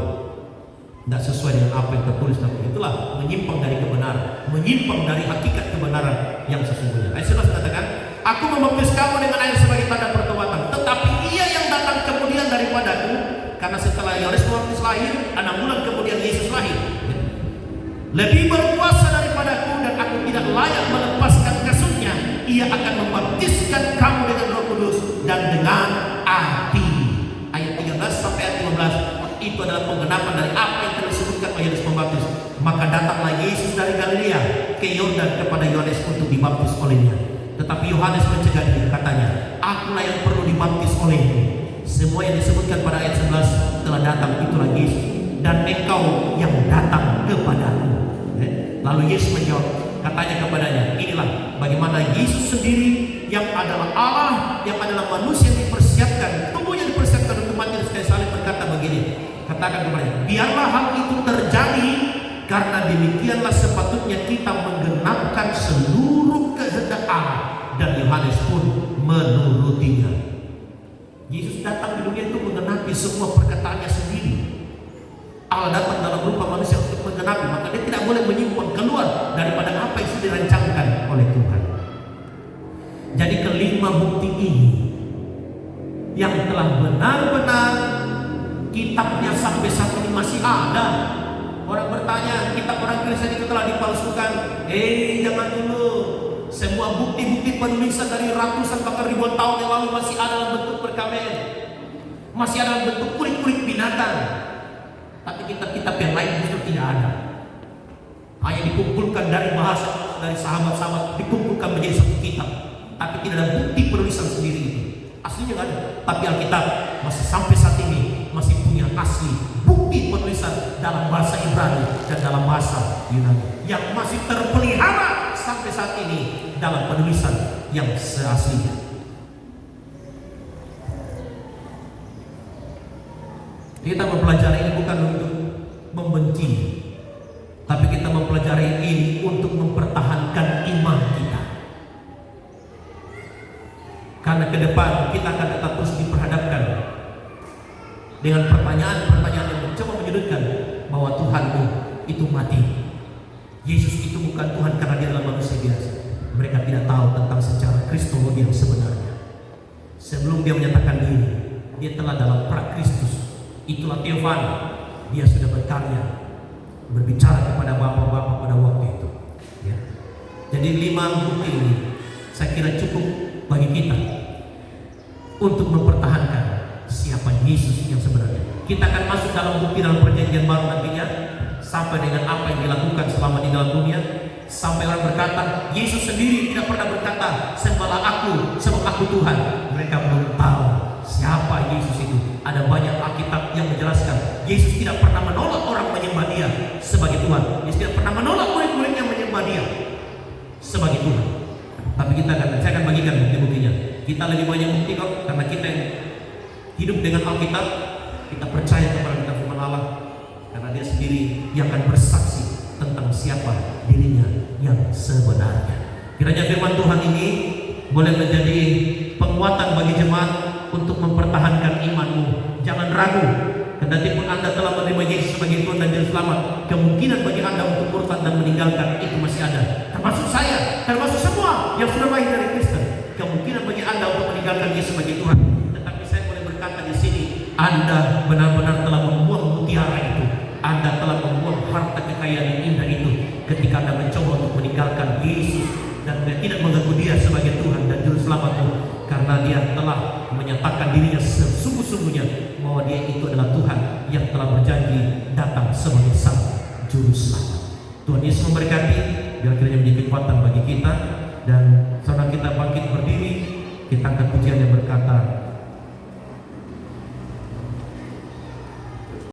tidak sesuai dengan apa yang tertulis dalam itulah menyimpang dari kebenaran, menyimpang dari hakikat kebenaran yang sesungguhnya. Ayat 11 katakan, aku membaptis kamu dengan air sebagai tanda pertobatan, tetapi Ia yang datang kemudian daripadaku, karena setelah Yohanes Pembaptis lahir, 6 bulan kemudian Yesus lahir, lebih berkuasa daripadaku, dan aku tidak layak melepaskan kasutnya. Ia akan membaptiskan kamu dengan Roh Kudus dan dengan api. Ayat 13 sampai ayat 15 itu adalah penggenapan dari apa yang telah disebutkan oleh Yohanes Pembaptis. Maka datanglah Yesus dari Galilea ke Yordan kepada Yohanes untuk dibaptis olehnya. Tetapi Yohanes mencegah dia, katanya, akulah yang perlu dibaptis olehmu. Semua yang disebutkan pada ayat 11 telah datang, itulah Yesus, dan engkau yang datang kepadaku. Lalu Yesus menjawab, katanya kepadanya, inilah bagaimana Yesus sendiri yang adalah Allah, yang adalah manusia yang dipersiapkan, tubuhnya dipersiapkan untuk mati sekali salib, berkata begini, katakan kepadanya, biarlah hal itu terjadi, karena demikianlah sepatutnya kita menggenapkan seluruh kehendak Allah. Dan Yohanes pun menurutinya. Yesus datang di dunia itu menggenapi semua perkataannya sendiri. Allah datang dalam rupa manusia untuk menggenapi, maka dia tidak boleh menyimpang keluar daripada apa yang sudah dirancangkan oleh Tuhan. Jadi kelima bukti ini yang telah benar-benar kitabnya sampai saat ini masih ada. Orang bertanya, kitab orang Kristen itu telah dipalsukan. Jangan dulu. Semua bukti-bukti penulisan dari ratusan bahkan ribuan tahun yang lalu masih ada dalam bentuk perkamen, masih ada dalam bentuk kulit-kulit binatang. Tapi kitab-kitab yang lain justru tidak ada. Hanya dikumpulkan dari bahasa dari sahabat-sahabat, dikumpulkan menjadi satu kitab, tapi tidak ada bukti penulisan sendiri itu. Aslinya nggak ada. Tapi Alkitab masih sampai saat ini masih punya asli bukti penulisan dalam bahasa Ibrani dan dalam bahasa Yunani yang masih terpelihara sampai saat ini dalam penulisan yang seaslinya. Kita mempelajari ini bukan untuk membenci, tapi kita mempelajari ini untuk mempertahankan iman kita. Karena ke depan kita akan tetap terus diperhadapkan dengan pertanyaan-pertanyaan yang mencoba menyudutkan bahwa Tuhanmu itu mati. Yesus itu bukan Tuhan karena dia adalah manusia biasa. Mereka tidak tahu tentang secara kristologi yang sebenarnya. Sebelum dia menyatakan diri, dia telah dalam pra-Kristus. Itulah Teofani. Dia sudah berkarya, berbicara kepada bapak-bapak pada waktu itu. Ya. Jadi 5 bukti ini saya kira cukup bagi kita untuk mempertahankan siapa Yesus yang sebenarnya. Kita akan masuk dalam bukti dalam perjanjian baru nantinya, sampai dengan apa yang dilakukan selama di dalam dunia, sampai orang berkata Yesus sendiri tidak pernah berkata sembahlah aku sebab aku Tuhan. Mereka belum tahu siapa Yesus itu. Ada banyak Alkitab yang menjelaskan Yesus tidak pernah menolak orang menyembah dia sebagai Tuhan. Yesus tidak pernah menolak murid-murid yang menyembah dia sebagai Tuhan. Tapi saya akan bagikan bukti-buktinya. Kita lebih banyak bukti kok, karena kita yang hidup dengan Alkitab, kita percaya kepada kitab firman Allah, karena dia sendiri yang akan bersaksi tentang siapa dirinya yang sebenarnya. Kiranya firman Tuhan ini boleh menjadi penguatan bagi jemaat untuk mempertahankan imanmu. Jangan ragu. Kendati pun Anda telah menerima Yesus sebagai Tuhan dan Juru Selamat, kemungkinan bagi Anda untuk murtad dan meninggalkan itu masih ada. Termasuk saya, termasuk semua yang sudah lahir dari Kristen. Kemungkinan bagi Anda untuk meninggalkan Yesus sebagai Tuhan. Tetapi saya boleh berkata di sini, Anda benar-benar telah membuang mutiara itu. Anda telah membuang harta kekayaan yang indah itu ketika Anda mencoba untuk meninggalkan Yesus dan tidak mengaku dia sebagai Tuhan dan Juru Selamatmu, karena dia telah menyatakan dirinya sesungguh-sungguhnya bahwa dia itu adalah Tuhan yang telah berjanji datang sebagai Sang Juru Selamat. Tuhan Yesus memberkati, biar kiranya menjadi kekuatan bagi kita, dan saudara kita bangkit berdiri, kita angkat pujian yang berkata,